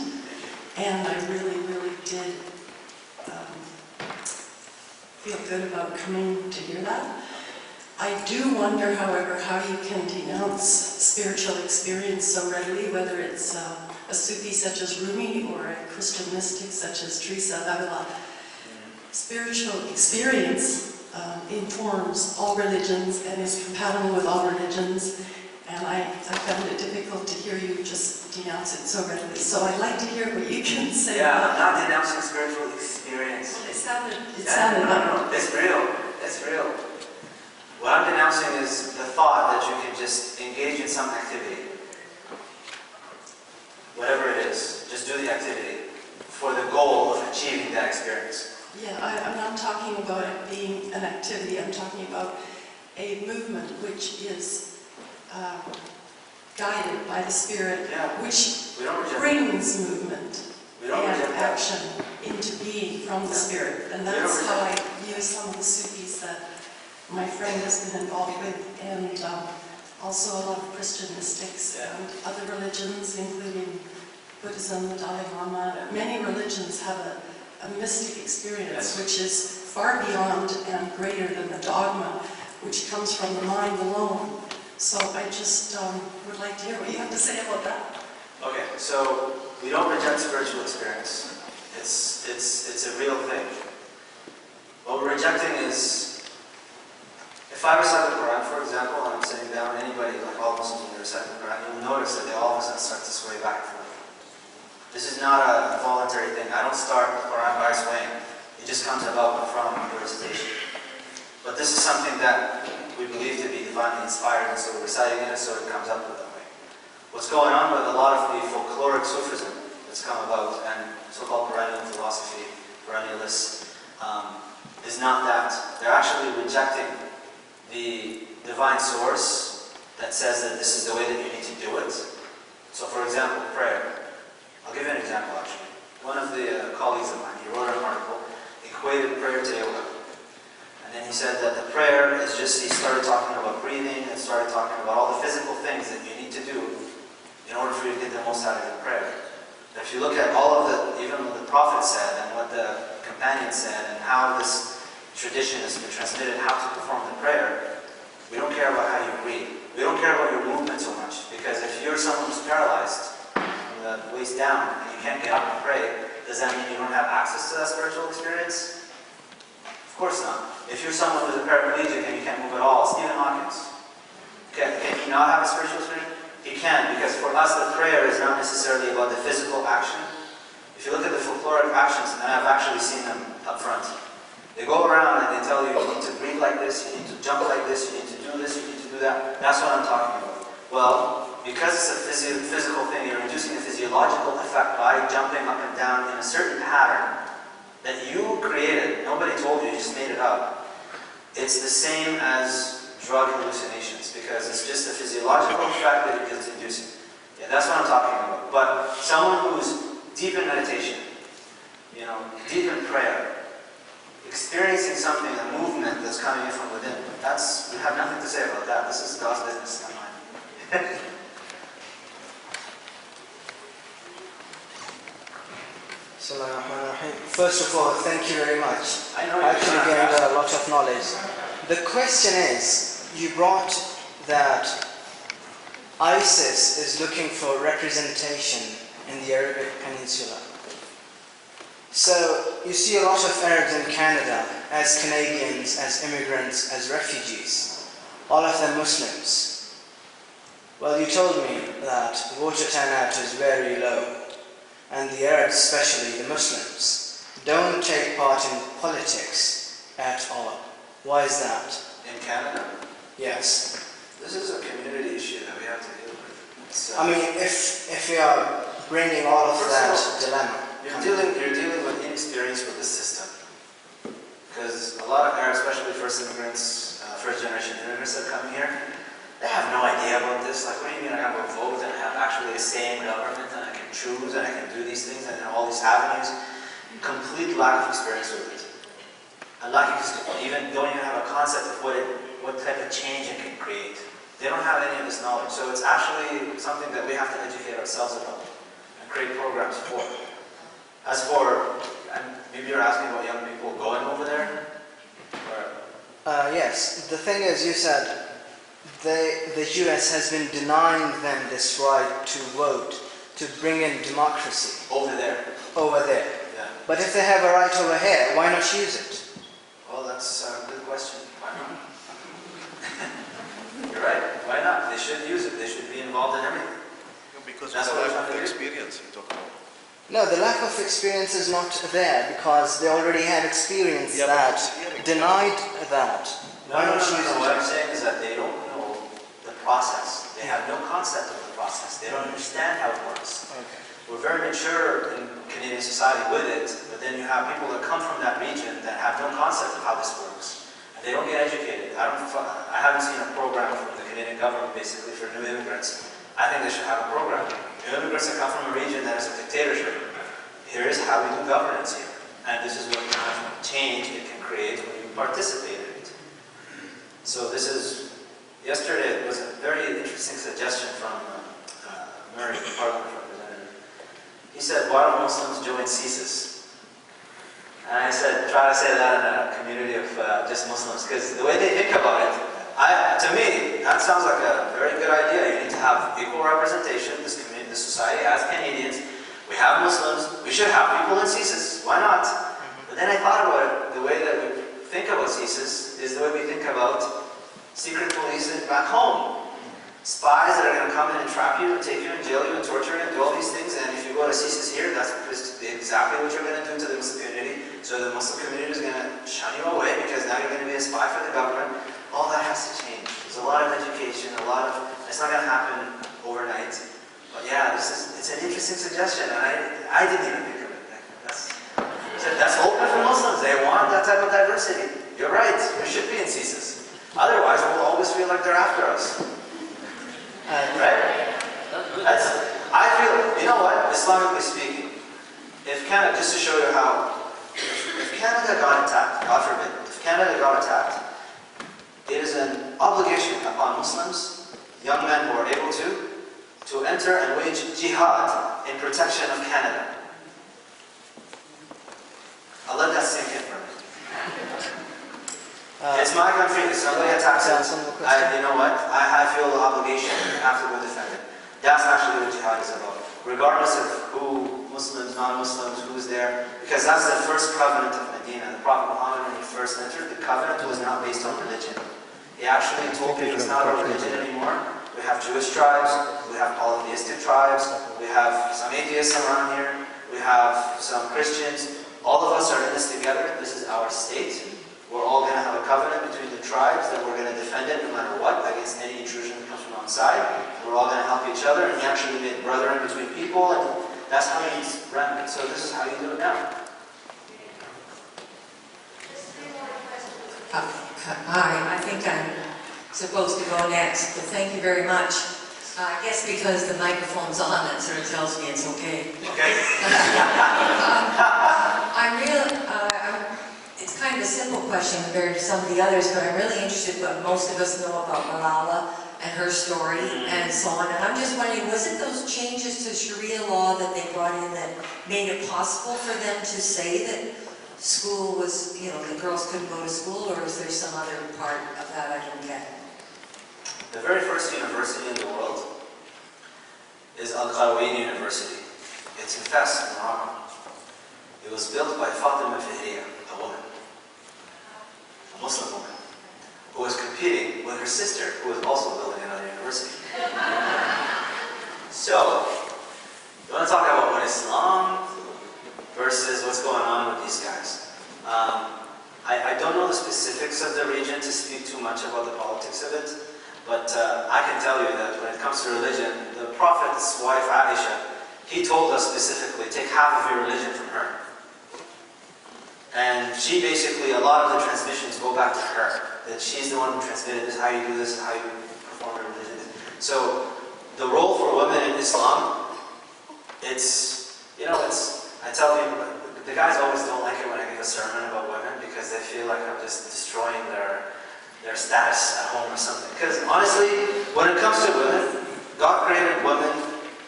and I really, really did feel good about coming to hear that. I do wonder, however, how you can denounce spiritual experience so readily, whether it's a Sufi such as Rumi or a Christian mystic such as Teresa of Avila. Spiritual experience informs all religions and is compatible with all religions, and I found it difficult to hear you just denounce it so readily. So I'd like to hear what you can say. Yeah, I'm not denouncing spiritual experience. It sounded No, it's real. It's real. What I'm denouncing is the thought that you can just engage in some activity. Whatever it is, just do the activity for the goal of achieving that experience. Yeah, I'm not talking about it being an activity. I'm talking about a movement which is guided by the Spirit, which brings movement and action into being from the Spirit. And that's how I use some of the Sufis that my friend has been involved with, and also a lot of Christian mystics and other religions, including Buddhism, the Dalai Lama. Many religions have a mystic experience which is far beyond and greater than the dogma, which comes from the mind alone. So I just would like to hear what you have to say about that. Okay, so we don't reject spiritual experience. It's a real thing. What we're rejecting is, if I recite the Quran, for example, and I'm sitting down, anybody, like all Muslims, when they recite the Quran, you'll notice that they all of a sudden start to sway back and forth. This is not a voluntary thing. I don't start the Quran by swaying. It just comes about from the recitation. But this is something that we believe to be divinely inspired, and so we're reciting it, so it comes up that way. What's going on with a lot of the folkloric Sufism that's come about, and so-called perennial philosophy, perennialists, is not that. They're actually rejecting the divine source that says that this is the way that you need to do it. So for example, prayer. I'll give you an example actually. One of the colleagues of mine, he wrote an article, equated prayer to yoga. And then he said that the prayer is just, he started talking about breathing and started talking about all the physical things that you need to do in order for you to get the most out of your prayer. But if you look at all of the, even what the Prophet said and what the companions said and how this tradition has been transmitted, how to perform the prayer, we don't care about how you breathe. We don't care about your movement so much, because if you're someone who's paralyzed from the waist down and you can't get up and pray, does that mean you don't have access to that spiritual experience? Of course not. If you're someone who's a paraplegic and you can't move at all, Stephen Hawkins, can he not have a spiritual experience? He can, because for us the prayer is not necessarily about the physical action. If you look at the folkloric actions, and I've actually seen them up front, they go around and they tell you, you need to breathe like this, you need to jump like this, you need to do this, you need to do that. That's what I'm talking about. Well, because it's a physical thing, you're inducing a physiological effect by jumping up and down in a certain pattern that you created. Nobody told you, you just made it up. It's the same as drug hallucinations, because it's just a physiological effect that you're just inducing. Yeah, that's what I'm talking about. But someone who's deep in meditation, deep in prayer, experiencing something, a movement that's coming in from within, we have nothing to say about that. This is God's business, not mine. First of all, thank you very much. I know I actually gained a lot of knowledge. The question is, you brought that ISIS is looking for representation in the Arabic Peninsula. So you see a lot of Arabs in Canada as Canadians, as immigrants, as refugees, all of them Muslims. Well, you told me that voter turnout is very low, and the Arabs, especially the Muslims, don't take part in politics at all. Why is that? In Canada? Yes. This is a community issue that we have to deal with. I mean, if we are bringing all of that dilemma. You're dealing with inexperience with the system. Because a lot of Arabs, especially first immigrants, first generation immigrants that come here, they have no idea about this. Like, what do you mean I have a vote and I have actually a say in government and I can choose and I can do these things and all these avenues? Complete lack of experience with it. A lack of, don't even have a concept of what type of change it can create. They don't have any of this knowledge. So it's actually something that we have to educate ourselves about and create programs for. As for, and maybe you're asking about young people going over there? Yes. The thing is, you said the US has been denying them this right to vote, to bring in democracy. Over there. Over there. Yeah. But if they have a right over here, why not use it? Well, that's a good question. Why not? You're right. Why not? They should use it. They should be involved in everything. Because That's of what the I'm lack of trying to do. experience you talk about. No, the lack of experience is not there because they already had experience that denied that. No. What I'm saying is that they don't know the process. They have no concept of the process. They don't understand how it works. Okay. We're very mature in Canadian society with it, but then you have people that come from that region that have no concept of how this works. And they don't get educated. I haven't seen a program from the Canadian government basically for new immigrants. I think they should have a program. New immigrants that come from a region that is a dictatorship. Here is how we do governance here. And this is what kind of change it can create when you participate in it. So this is, yesterday it was a very interesting suggestion from Murray, the Parliament representative. He said, why don't Muslims join CSIS? And I said, try to say that in a community of just Muslims, because the way they think about it, to me, that sounds like a very good idea. You need to have equal representation. This community, this society as Canadians, we have Muslims, we should have people in CSIS. Why not? But then I thought about it, the way that we think about CSIS is the way we think about secret police back home. Spies that are going to come in and trap you and take you and jail you and torture you and do all these things. And if you go to CSIS here, that's exactly what you're going to do to the Muslim community. So the Muslim community is going to shun you away because now you're going to be a spy for the government. All that has to change. There's a lot of education, it's not going to happen overnight. But yeah, it's an interesting suggestion, and I didn't even think of it. That's open for Muslims. They want that type of diversity. You're right. We should be in CSIS. Otherwise, we'll always feel like they're after us. got attacked, it is an obligation upon Muslims, young men who are able to enter and wage jihad in protection of Canada. I'll let that sink in for a minute. It's my country. If somebody attacks it, you know what? I feel the obligation. I have to go defend it. That's actually what jihad is about. Regardless of who, Muslims, non-Muslims, who's there, because that's the first covenant of Medina. The Prophet Muhammad, when he first entered, the covenant was not based on religion. He actually told me it's not about religion anymore. We have Jewish tribes, we have polytheistic tribes, we have some atheists around here, we have some Christians. All of us are in this together. This is our state. We're all going to have a covenant between the tribes that we're going to defend it no matter what against any intrusion that comes from outside. We're all going to help each other, and he actually made brethren between people, and that's how he's ran it. So this is how you do it now. Hi, I think I'm supposed to go next, but thank you very much. I guess because the microphone's on, that sort of tells me it's okay. Okay. It's kind of a simple question compared to some of the others, but I'm really interested what most of us know about Malala and her story and so on. And I'm just wondering, was it those changes to Sharia law that they brought in that made it possible for them to say that school was, the girls couldn't go to school, or is there some other part of that I don't get? The very first university in the world is Al-Qarawiyyin University. It's in Fes, in Morocco. It was built by Fatima Fihriya, a woman, a Muslim woman, who was competing with her sister, who was also building another university. So, you want to talk about what Islam versus what's going on with these guys. I don't know the specifics of the region to speak too much about the politics of it, but I can tell you that when it comes to religion, the Prophet's wife Aisha, he told us specifically, take half of your religion from her. And she basically, a lot of the transmissions go back to her, that she's the one who transmitted this, how you do this, how you perform your religion. So, the role for women in Islam, I tell people, the guys always don't like it when I give a sermon about women because they feel like I'm just destroying their status at home or something. Because honestly, when it comes to women, God created women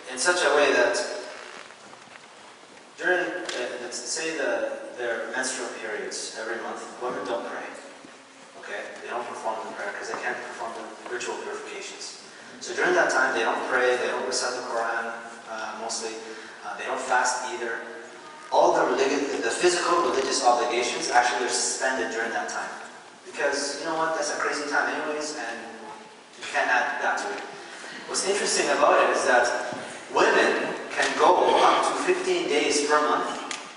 in such a way that during, let's say their menstrual periods every month, women don't pray. Okay? They don't perform the prayer because they can't perform the ritual purifications. So during that time, they don't pray, they don't recite the Quran mostly, they don't fast either. All the physical religious obligations actually are suspended during that time. Because, you know what, that's a crazy time anyways, and you can't add that to it. What's interesting about it is that women can go up to 15 days per month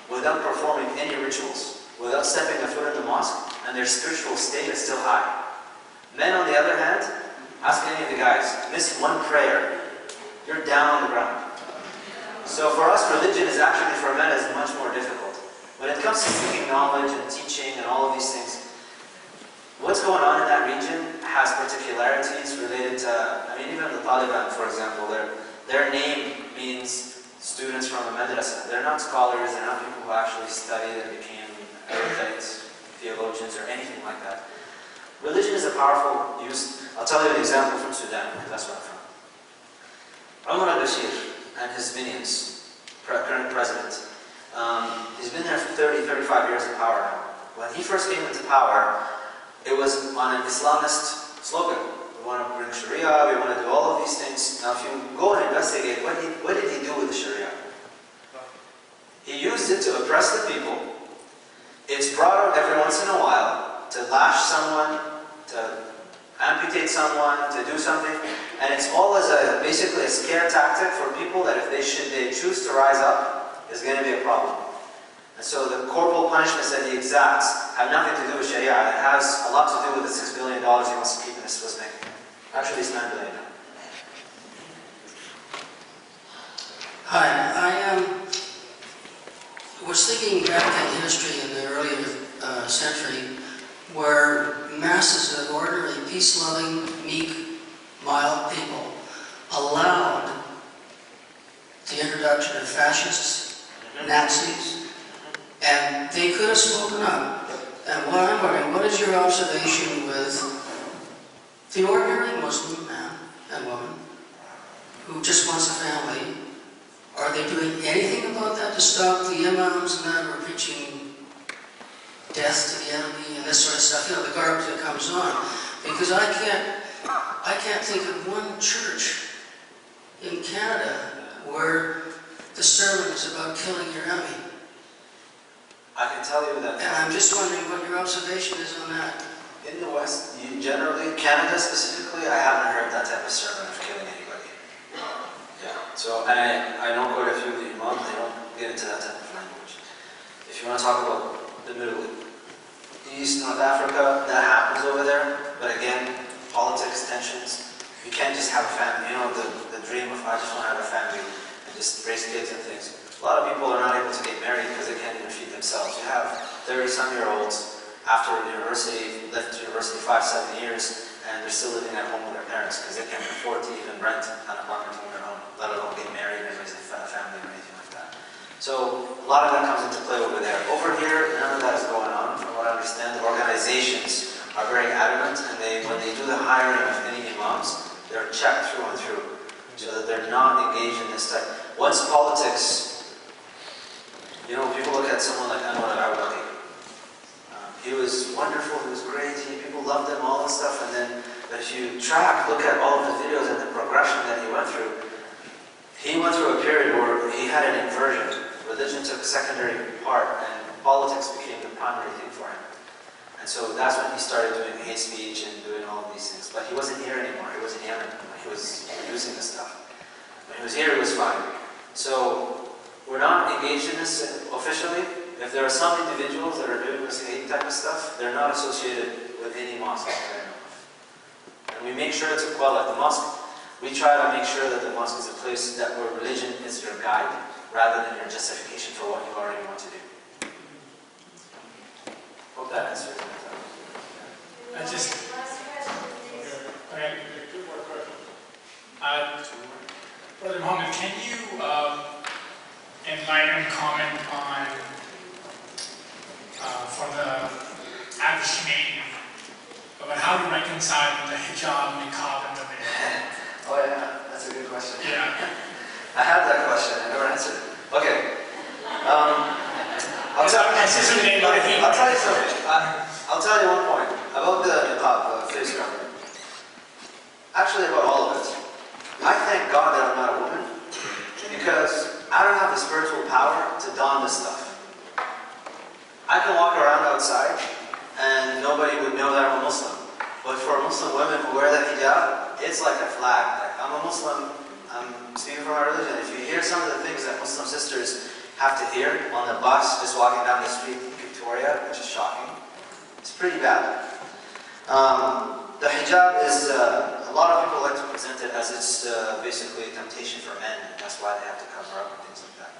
without performing any rituals, without stepping a foot in the mosque, and their spiritual state is still high. Men, on the other hand, ask any of the guys, miss one prayer, you're down on the ground. So for us, religion is actually, for men, is much more difficult. When it comes to seeking knowledge and teaching and all of these things, what's going on in that region has particularities related to, even the Taliban, for example, their name means students from a madrasa. They're not scholars, they're not people who actually studied and became erudites, theologians, or anything like that. Religion is a powerful use. I'll tell you an example from Sudan, because that's where I'm from. Umar al-Bashir and his minions, current president, he's been there for 30, 35 years in power now. When he first came into power, it was on an Islamist slogan. We want to bring Sharia, we want to do all of these things. Now if you go and investigate, what did he do with the Sharia? He used it to oppress the people. It's brought out every once in a while to lash someone, to amputate someone, to do something. And it's all as basically a scare tactic for people that if they choose to rise up, is going to be a problem. And so the corporal punishments that he exacts have nothing to do with Sharia. It has a lot to do with the $6 billion he wants to keep in his Swiss bank. Actually, it's $9 billion now. Hi, I was thinking back in history in the earlier century where masses of ordinary, peace-loving, meek, mild people allowed the introduction of fascists, Nazis, and they could have spoken up. And what I'm wondering, what is your observation with the ordinary Muslim man and woman who just wants a family? Are they doing anything about that to stop the imams and that who are preaching death to the enemy and this sort of stuff, you know, the garbage that comes on? Because I can't think of one church in Canada where the sermon is about killing your enemy. I can tell you that. And I'm just wondering what your observation is on that. In the West, generally, Canada specifically, I haven't heard that type of sermon of killing anybody. Yeah. So, and I don't go to a few of the imams, they don't get into that type of language. If you want to talk about the Middle East, North Africa, that happens over there. But again, politics, tensions, you can't just have a family. You know, the dream of, I just want to have a family and just raise kids and things. A lot of people are not able to get married because they can't even feed themselves. You have 30-some-year-olds after university, left university 5-7 years, and they're still living at home with their parents because they can't afford to even rent an apartment on their own, let alone get married and raise a family or anything like that. So a lot of that comes into play over there. Over here, none of that is going on. From what I understand, the organizations are very adamant, and when they do the hiring of any imams, they're checked through and through, so that they're not engaged in this type. Once politics, you know, people look at someone like Anwar al-Awlaki. He was wonderful, he was great, people loved him, all that stuff, and then, but if you look at all of the videos and the progression that he went through a period where he had an inversion. Religion took a secondary part, and politics became the primary thing for him. And so that's when he started doing hate speech and doing all of these things. But he wasn't here anymore, he was in Yemen. He was producing this stuff. When he was here, it was fine. So we're not engaged in this officially. If there are some individuals that are doing this hate type of stuff, they're not associated with any mosque that I know of. And we make sure it's well at the mosque. We try to make sure that the mosque is a place where religion is your guide, rather than your justification for what you already want to do. Hope that answers it. I just... Okay. Brother Mohammed, can you enlighten and comment on, for the average Canadian, about how to reconcile the hijab, niqab, and the veil? Oh yeah, that's a good question. Yeah. I had that question, I never answered it. Okay. I'll tell you something. I'll tell you one point about the niqab, the face covering. Actually, about all of it. I thank God that I'm not a woman, because I don't have the spiritual power to don this stuff. I can walk around outside and nobody would know that I'm a Muslim. But for Muslim women who wear that hijab, it's like a flag. Like, I'm a Muslim, I'm speaking for my religion. If you hear some of the things that Muslim sisters have to hear on the bus, just walking down the street in Victoria, which is shocking, it's pretty bad. The hijab is, a lot of people like to present it as it's basically a temptation for men, and that's why they have to cover up and things like that.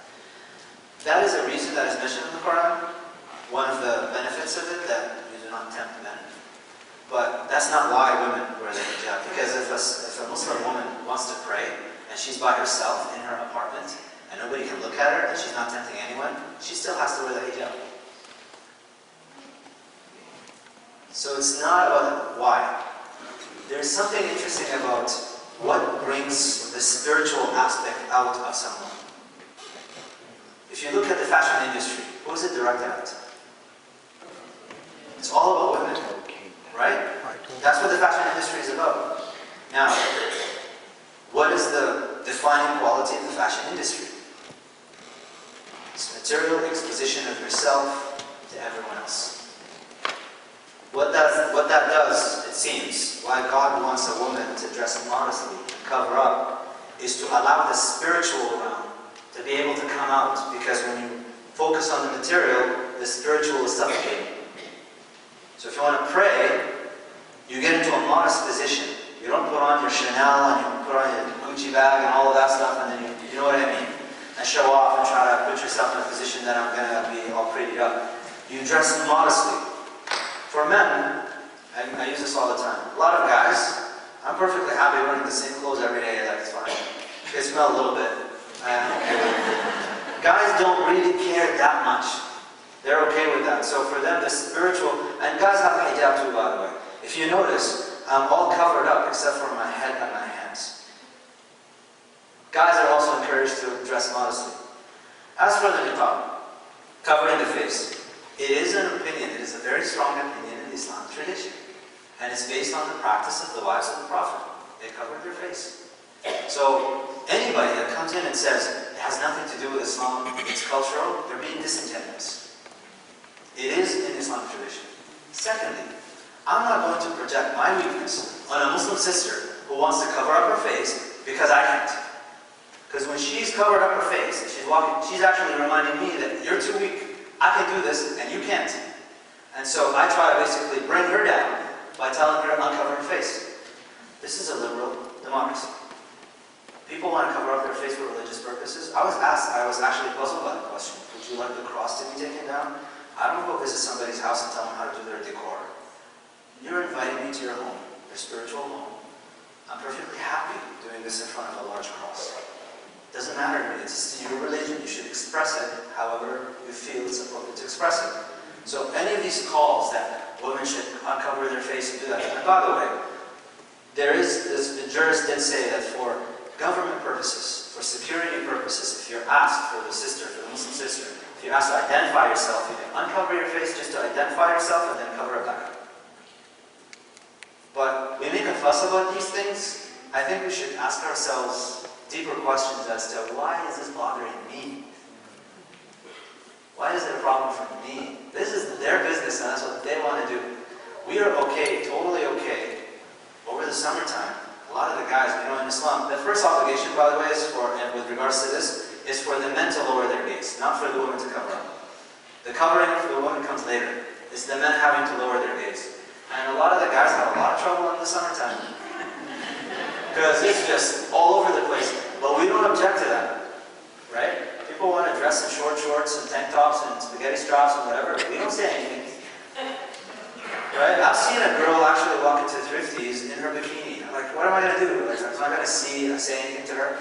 That is a reason that is mentioned in the Quran. One of the benefits of it, that you do not tempt men. But that's not why women wear the hijab. Because if a Muslim woman wants to pray, and she's by herself in her apartment, and nobody can look at her, and she's not tempting anyone, she still has to wear the hijab. So it's not about why. There's something interesting about what brings the spiritual aspect out of someone. If you look at the fashion industry, what is it directed at? It's all about women, right? That's what the fashion industry is about. Now, what is the defining quality of the fashion industry? It's material exposition of yourself to everyone else. What that does, it seems, why God wants a woman to dress modestly and cover up, is to allow the spiritual realm to be able to come out. Because when you focus on the material, the spiritual is suffocating. So if you want to pray, you get into a modest position. You don't put on your Chanel and you put on your Gucci bag and all of that stuff, and then you know what I mean, and show off and try to put yourself in a position that I'm going to be all prettied up. You dress modestly. For men, I use this all the time. A lot of guys, I'm perfectly happy wearing the same clothes every day. That's fine. They smell a little bit. Guys don't really care that much. They're okay with that. So for them, the spiritual, and guys have hijab too, by the way. If you notice, I'm all covered up except for my head and my hands. Guys are also encouraged to dress modestly. As for the niqab, covering the face, it is an opinion, it is a very strong opinion in the Islamic tradition. And it's based on the practice of the wives of the Prophet. They covered their face. So anybody that comes in and says it has nothing to do with Islam, it's cultural, they're being disingenuous. It is in Islamic tradition. Secondly, I'm not going to project my weakness on a Muslim sister who wants to cover up her face because I can't. Because when she's covered up her face and she's walking, she's actually reminding me that you're too weak. I can do this and you can't. And so I try to basically bring her down by telling her to uncover her face. This is a liberal democracy. People want to cover up their face for religious purposes. I was actually puzzled by the question, would you like the cross to be taken down? I don't go visit somebody's house and tell them how to do their decor. You're inviting me to your home, your spiritual home. I'm perfectly happy doing this in front of a large cross. Doesn't matter to me, it's your religion, you should express it however you feel it's appropriate to express it. So any of these calls that women should uncover their face and do that, and by the way, the jurist did say that for government purposes, for security purposes, if you're asked for the sister, for the Muslim sister, if you're asked to identify yourself, you can uncover your face just to identify yourself and then cover it back. But we make a fuss about these things. I think we should ask ourselves deeper questions as to why is this bothering me? Why is it a problem for me? This is their business and that's what they want to do. We are okay, totally okay, over the summertime. A lot of the guys, in Islam, the first obligation, by the way, is for, and with regards to this, is for the men to lower their gaze, not for the women to cover up. The covering for the women comes later. It's the men having to lower their gaze. And a lot of the guys have a lot of trouble in the summertime. Because it's just all over the place. But we don't object to that, right? People want to dress in short shorts and tank tops and spaghetti straps and whatever. We don't say anything. Right? I've seen a girl actually walk into Thrifties in her bikini. I'm like, what am I going to do? Like, I'm not going to say anything to her.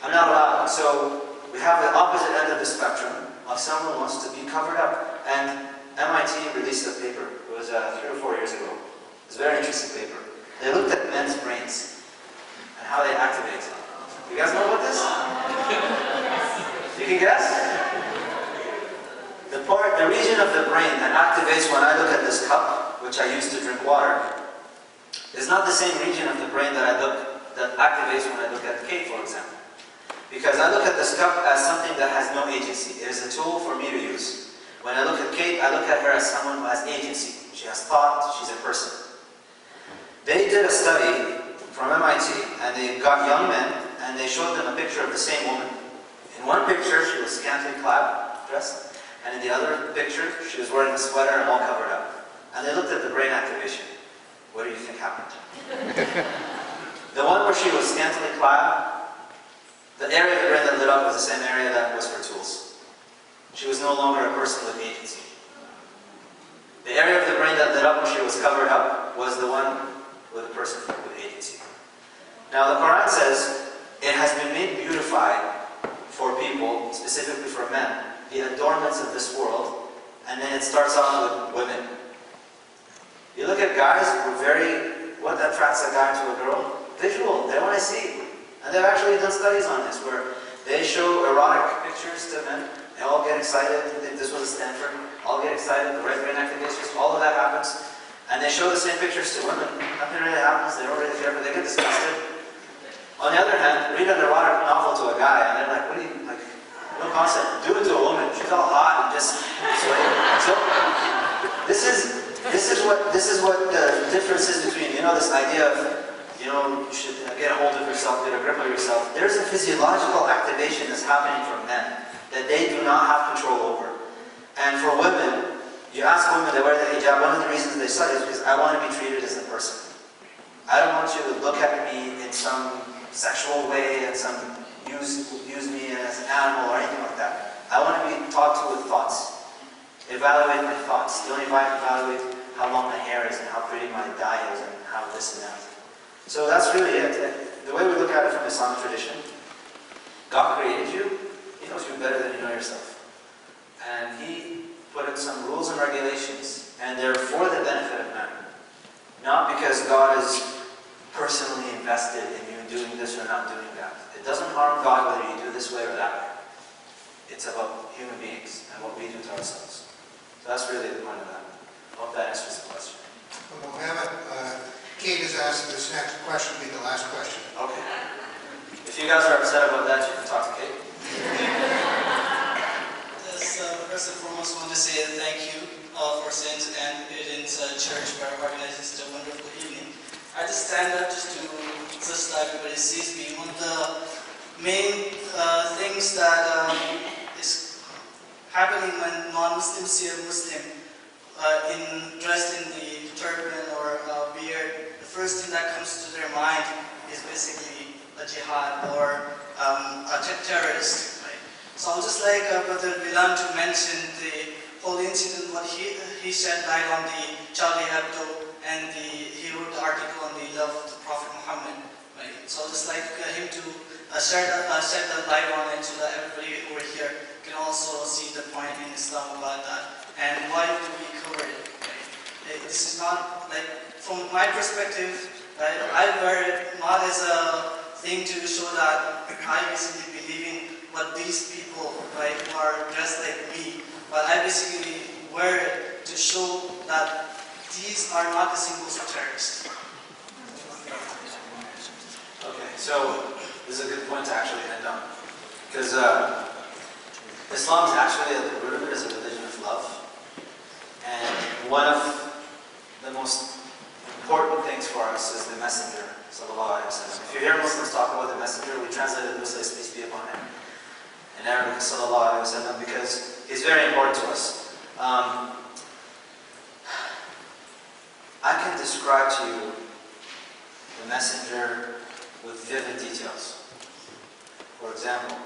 I'm not allowed. So we have the opposite end of the spectrum of someone who wants to be covered up. And MIT released a paper. It was 3 or 4 years ago. It was a very interesting paper. They looked at men's brains and how they activate. You guys know about this? You can guess? The region of the brain that activates when I look at this cup, which I use to drink water, is not the same region of the brain that activates when I look at the cake, for example. Because I look at this cup as something that has no agency. It is a tool for me to use. When I look at Kate, I look at her as someone who has agency. She has thought, she's a person. They did a study from MIT, and they got young men, and they showed them a picture of the same woman. In one picture, she was scantily clad, dressed, and in the other picture, she was wearing a sweater and all covered up. And they looked at the brain activation. What do you think happened? The one where she was scantily clad, the area of the brain that lit up was the same area that was for tools. She was no longer a person with agency. The area of the brain that lit up when she was covered up was the one with a person with agency. Now the Quran says it has been made beautified for people, specifically for men, the adornments of this world, and then it starts off with women. You look at guys who are what attracts a guy to a girl? Visual, they want to see. And they've actually done studies on this where they show erotic pictures to men. They all get excited. This was at Stanford. All get excited. The right brain activations. All of that happens. And they show the same pictures to women. Nothing really happens. They don't really care, but they get disgusted. On the other hand, read an erotic novel to a guy, and they're like, "What do you like? No concept. Do it to a woman. She's all hot and just sweaty." So this is what the difference is between this idea of you should get a hold of yourself, get a grip of yourself. There's a physiological activation that's happening from men that they do not have control over. And for women, you ask women to wear the hijab, one of the reasons they study is because I want to be treated as a person. I don't want you to look at me in some sexual way and use me as an animal or anything like that. I want to be talked to with thoughts. Evaluate my thoughts. Don't evaluate how long my hair is and how pretty my dye is and how this and that. So that's really it. The way we look at it from Islamic tradition, God created you. He knows you better than you know yourself. And He put put in some rules and regulations, and they're for the benefit of man. Not because God is personally invested in you doing this or not doing that. It doesn't harm God whether you do this way or that way. It's about human beings and what we do to ourselves. So that's really the point of that. I hope that answers the question. Well, Mohammed, Kate has asked this next question to be the last question. Okay. If you guys are upset about that, you can talk to Kate. First and foremost, I want to say thank you for Saints and Aiden's church for organizing such a wonderful evening. I just stand up just so everybody sees me. One of the main things that is happening when non-Muslims see a Muslim dressed in the turban or beard, the first thing that comes to their mind is basically a jihad or a terrorist. So I would just like Brother Bilam to mention the whole incident, what he shed light on the Charlie Hebdo and he wrote the article on the love of the Prophet Muhammad. Right? So I would just like him to shed the light on it so that everybody over here can also see the point in Islam about that. And why do we cover it? Right? This is not, like, from my perspective, right, I wear it not as a thing to show that I basically believe in what these people, right, who are dressed like me, but I basically wear it to show that these are not the symbols of terrorists. Okay, so this is a good point to actually end on. Because Islam is actually, at the root of it, is a religion of love. And one of the most important things for us is the messenger, sallallahu alaihi wasallam. If you hear Muslims talk about the messenger, we translate it loosely, peace be upon him. In Arabic, sallallahu alaihi wasallam, because he's very important to us. I can describe to you the messenger with vivid details. For example,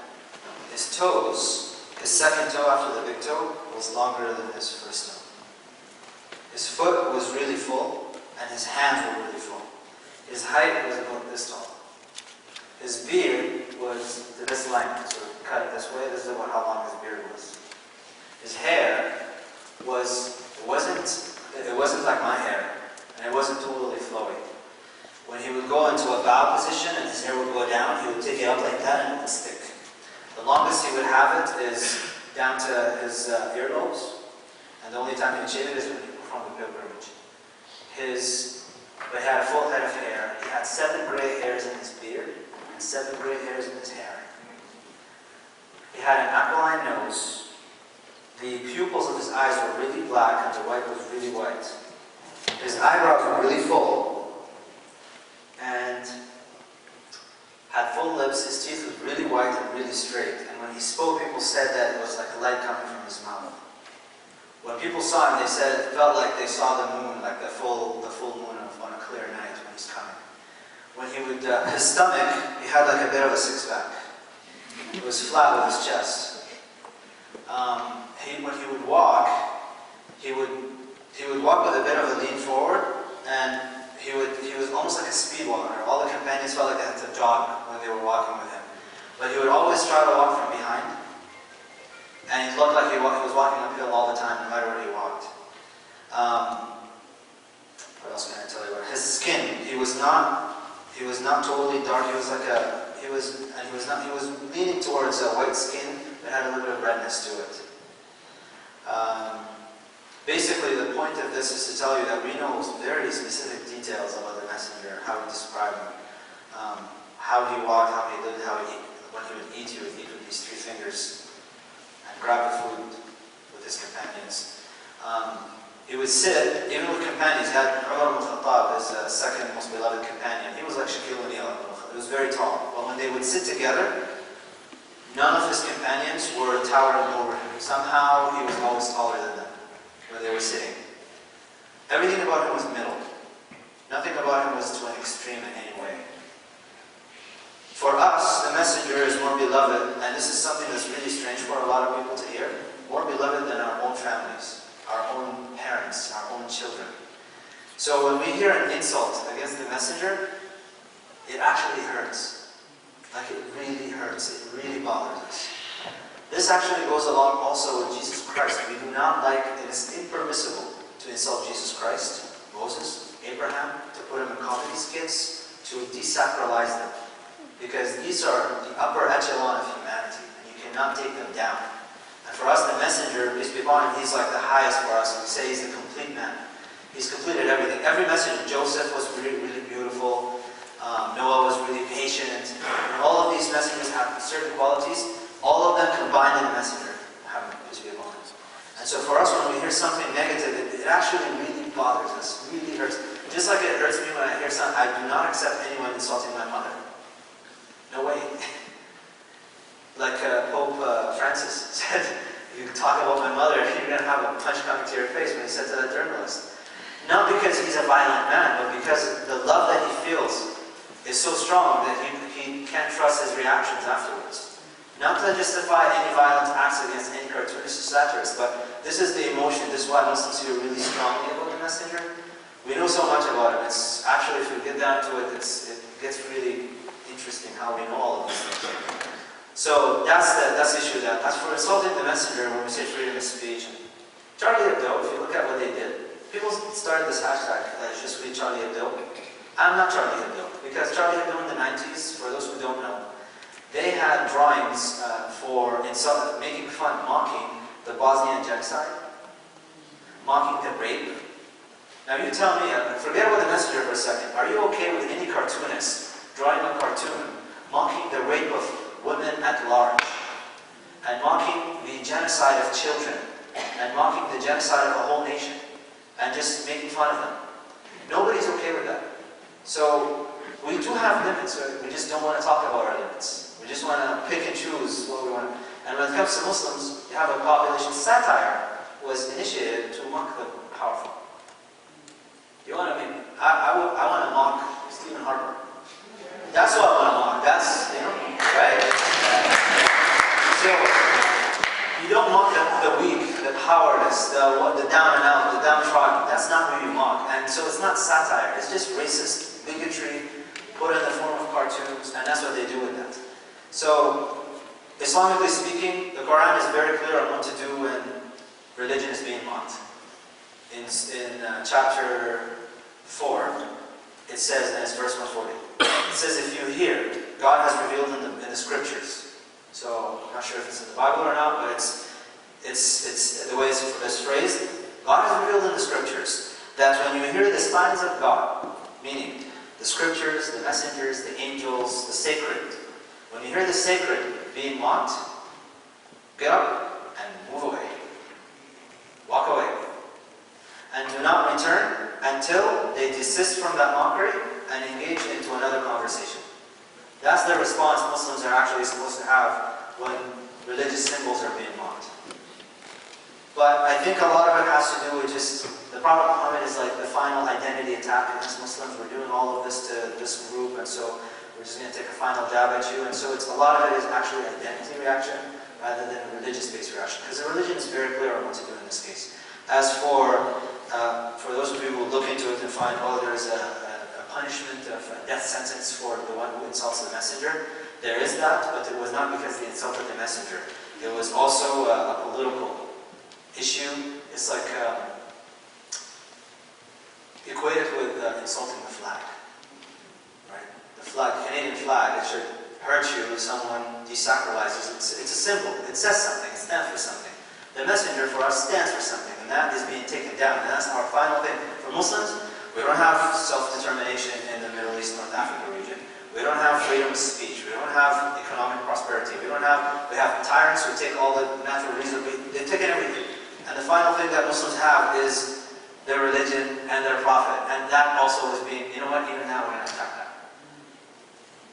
his toes, his second toe after the big toe, was longer than his first toe. His foot was really full, and his hands were really full. His height was about this tall. His beard was to this length, so cut it this way. This is about how long his beard was. His hair it wasn't like my hair, and it wasn't totally flowy. When he would go into a bow position and his hair would go down, he would take it up like that and it would stick. The longest he would have it is down to his earlobes, and the only time he would shave it is when he performed the pilgrimage. But he had a full head of hair. He had 7 gray hairs in his beard and 7 gray hairs in his hair. He had an aquiline nose. The pupils of his eyes were really black and the white was really white. His eyebrows were really full and had full lips. His teeth were really white and really straight. And when he spoke, people said that it was like a light coming from his mouth. When people saw him, they said it felt like they saw the moon, like the full moon on a clear night when he's coming. When he would, his stomach, he had like a bit of a six-pack. It was flat with his chest. When he would walk, he would walk with a bit of a lean forward, and he was almost like a speed walker. All the companions felt like they had to jog when they were walking with him. But he would always try to walk from behind, and he looked like he was walking uphill all the time, no matter where he walked. What else can I tell you about his skin? He was not totally dark. He was leaning towards a white skin that had a little bit of redness to it. Basically, the point of this is to tell you that we know very specific details about the messenger, how he described him, how he walked, how he lived, when he would eat with these 3 fingers and grab the food with his companions. He would sit, even with companions. He had Umar ibn Khattab, his second most beloved companion. He was like Shaquille O'Neal. He was very tall. But when they would sit together, none of his companions were towering over him. Somehow he was always taller than them when they were sitting. Everything about him was middle. Nothing about him was to an extreme in any way. For us, the messenger is more beloved, and this is something that's really strange for a lot of people to hear, more beloved than our own families, our own parents, our own children. So when we hear an insult against the messenger, it actually hurts. Like, it really hurts. It really bothers us. This actually goes along also with Jesus Christ. Christ. We do not like, it is impermissible to insult Jesus Christ, Moses, Abraham, to put them in comedy skits, to desacralize them. Because these are the upper echelon of humanity, and you cannot take them down. And for us, the messenger, he's like the highest for us. We say he's the complete man. He's completed everything. Every messenger, Joseph was really, really beautiful. Noah was really patient. And all of these messengers have certain qualities. All of them combined in the messenger have to be upon us. And so for us, when we hear something negative, it actually really bothers us, really hurts. Just like it hurts me when I hear something, I do not accept anyone insulting my mother. No way. Like Pope Francis said, you talk about my mother, you're going to have a punch coming to your face when he said to that journalist. Not because he's a violent man, but because the love that he feels is so strong that he can't trust his reactions afterwards. Not to justify any violent acts against any cartoonist or satirist, but this is the emotion. This is why Muslims feel really strongly about the messenger. We know so much about him. It's actually, if you get down to it, it gets really interesting how we know all of these things. So that's the issue. That as for insulting the messenger, when we say freedom of speech, Charlie Hebdo, if you look at what they did, people started this hashtag, just read Charlie Hebdo. I'm not Charlie Hebdo, because Charlie Hebdo in the 90s, for those who don't know, they had drawings for making fun, mocking the Bosnian genocide, mocking the rape. Now you tell me, forget about the messenger for a second, are you okay with any cartoonist drawing a cartoon mocking the rape of women at large, and mocking the genocide of children, and mocking the genocide of a whole nation, and just making fun of them? Nobody's okay with that. So we do have limits. We just don't want to talk about our limits. We just want to pick and choose what we want. And when it comes to Muslims, you have a population. Satire was initiated to mock the powerful. You want to mean? I want to mock Stephen Harper. That's what I want to mock. That's, right? So you don't mock the weak, the powerless, the down and out, the downtrodden. That's not who you mock. And so it's not satire. It's just racist bigotry put in the form of cartoons, and that's what they do with that. So, Islamically speaking, the Quran is very clear on what to do when religion is being mocked. In chapter 4, it says, and it's verse 140, it says, if you hear, God has revealed in the scriptures. So, I'm not sure if it's in the Bible or not, but it's the way it's phrased. God has revealed in the scriptures that when you hear the signs of God, meaning the scriptures, the messengers, the angels, the sacred, when you hear the sacred being mocked, get up and move away. Walk away. And do not return until they desist from that mockery and engage into another conversation. That's the response Muslims are actually supposed to have when religious symbols are being mocked. But I think a lot of it has to do with just, the Prophet Muhammad is like the final identity attack against Muslims. We're doing all of this to this group, and so we're just going to take a final jab at you. And so a lot of it is actually an identity reaction rather than a religious-based reaction. Because the religion is very clear on what to do in this case. As for those of you who look into it and find, oh, there's a punishment of a death sentence for the one who insults the messenger, there is that, but it was not because they insulted the messenger. It was also a political issue. It's like equated with insulting the flag, right? The flag, Canadian flag, it should hurt you if someone desacralizes it. It's a symbol. It says something. It stands for something. The messenger for us stands for something, and that is being taken down. And that's our final thing. For Muslims, we don't have self-determination in the Middle East, North Africa region. We don't have freedom of speech. We don't have economic prosperity. We have tyrants who take all the natural resources. They've taken everything. And the final thing that Muslims have is their religion and their prophet. And that also is being, you know what, even now we're going to attack that.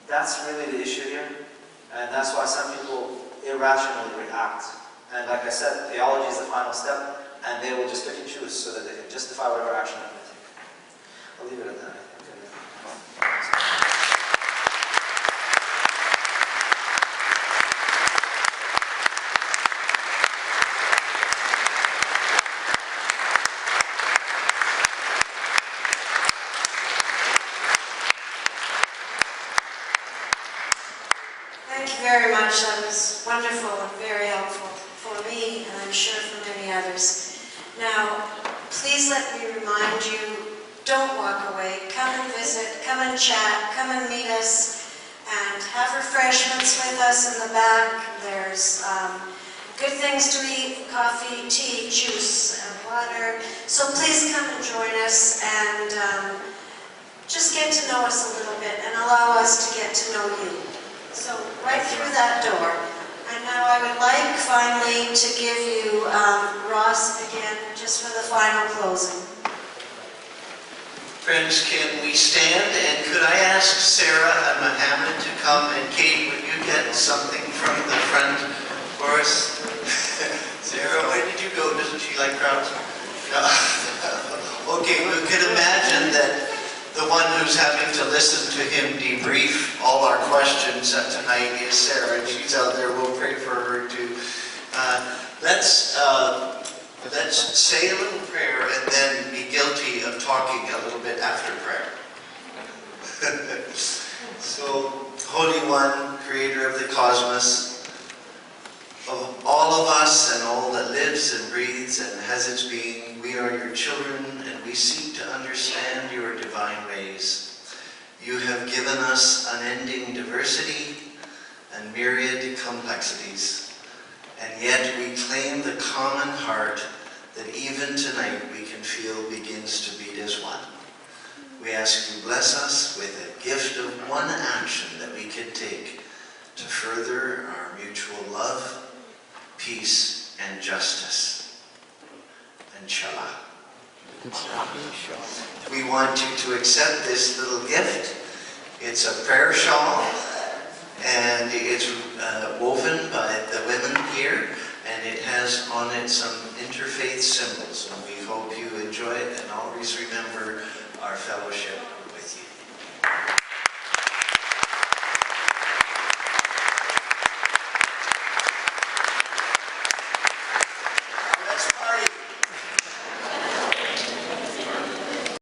That's really the issue here. And that's why some people irrationally react. And like I said, theology is the final step, and they will just pick and choose so that they can justify whatever action they're going to take. I'll leave it at that, I think. Thank you very much. That was wonderful and very helpful. for me, and I'm sure for many others. Now, please let me remind you, don't walk away. Come and visit, come and chat, come and meet us, and have refreshments with us in the back. There's good things to eat, coffee, tea, juice, and water. So please come and join us and just get to know us a little bit and allow us to get to know you. So right through that door. And now I would like finally to give you Ross again, just for the final closing. Friends, can we stand? And could I ask Sarah and Mohammed to come? And Kate, would you get something from the front for us? Sarah, where did you go? Doesn't she like crowds? No. Okay, we could imagine that the one who's having to listen to him debrief all our questions tonight is Sarah, and she's out there. We'll pray for her too. Let's say a little prayer and then be guilty of talking a little bit after prayer. So, Holy One, Creator of the cosmos, of all of us and all that lives and breathes and has its being, we are your children and we seek to understand your divine ways. You have given us unending diversity and myriad complexities, and yet we claim the common heart that even tonight we can feel begins to beat as one. We ask you bless us with a gift of one action that we can take to further our mutual love, peace, and justice. Inshallah. We want you to accept this little gift. It's a prayer shawl, and it's woven by the women here, and it has on it some interfaith symbols, and we hope you enjoy it, and always remember our fellowship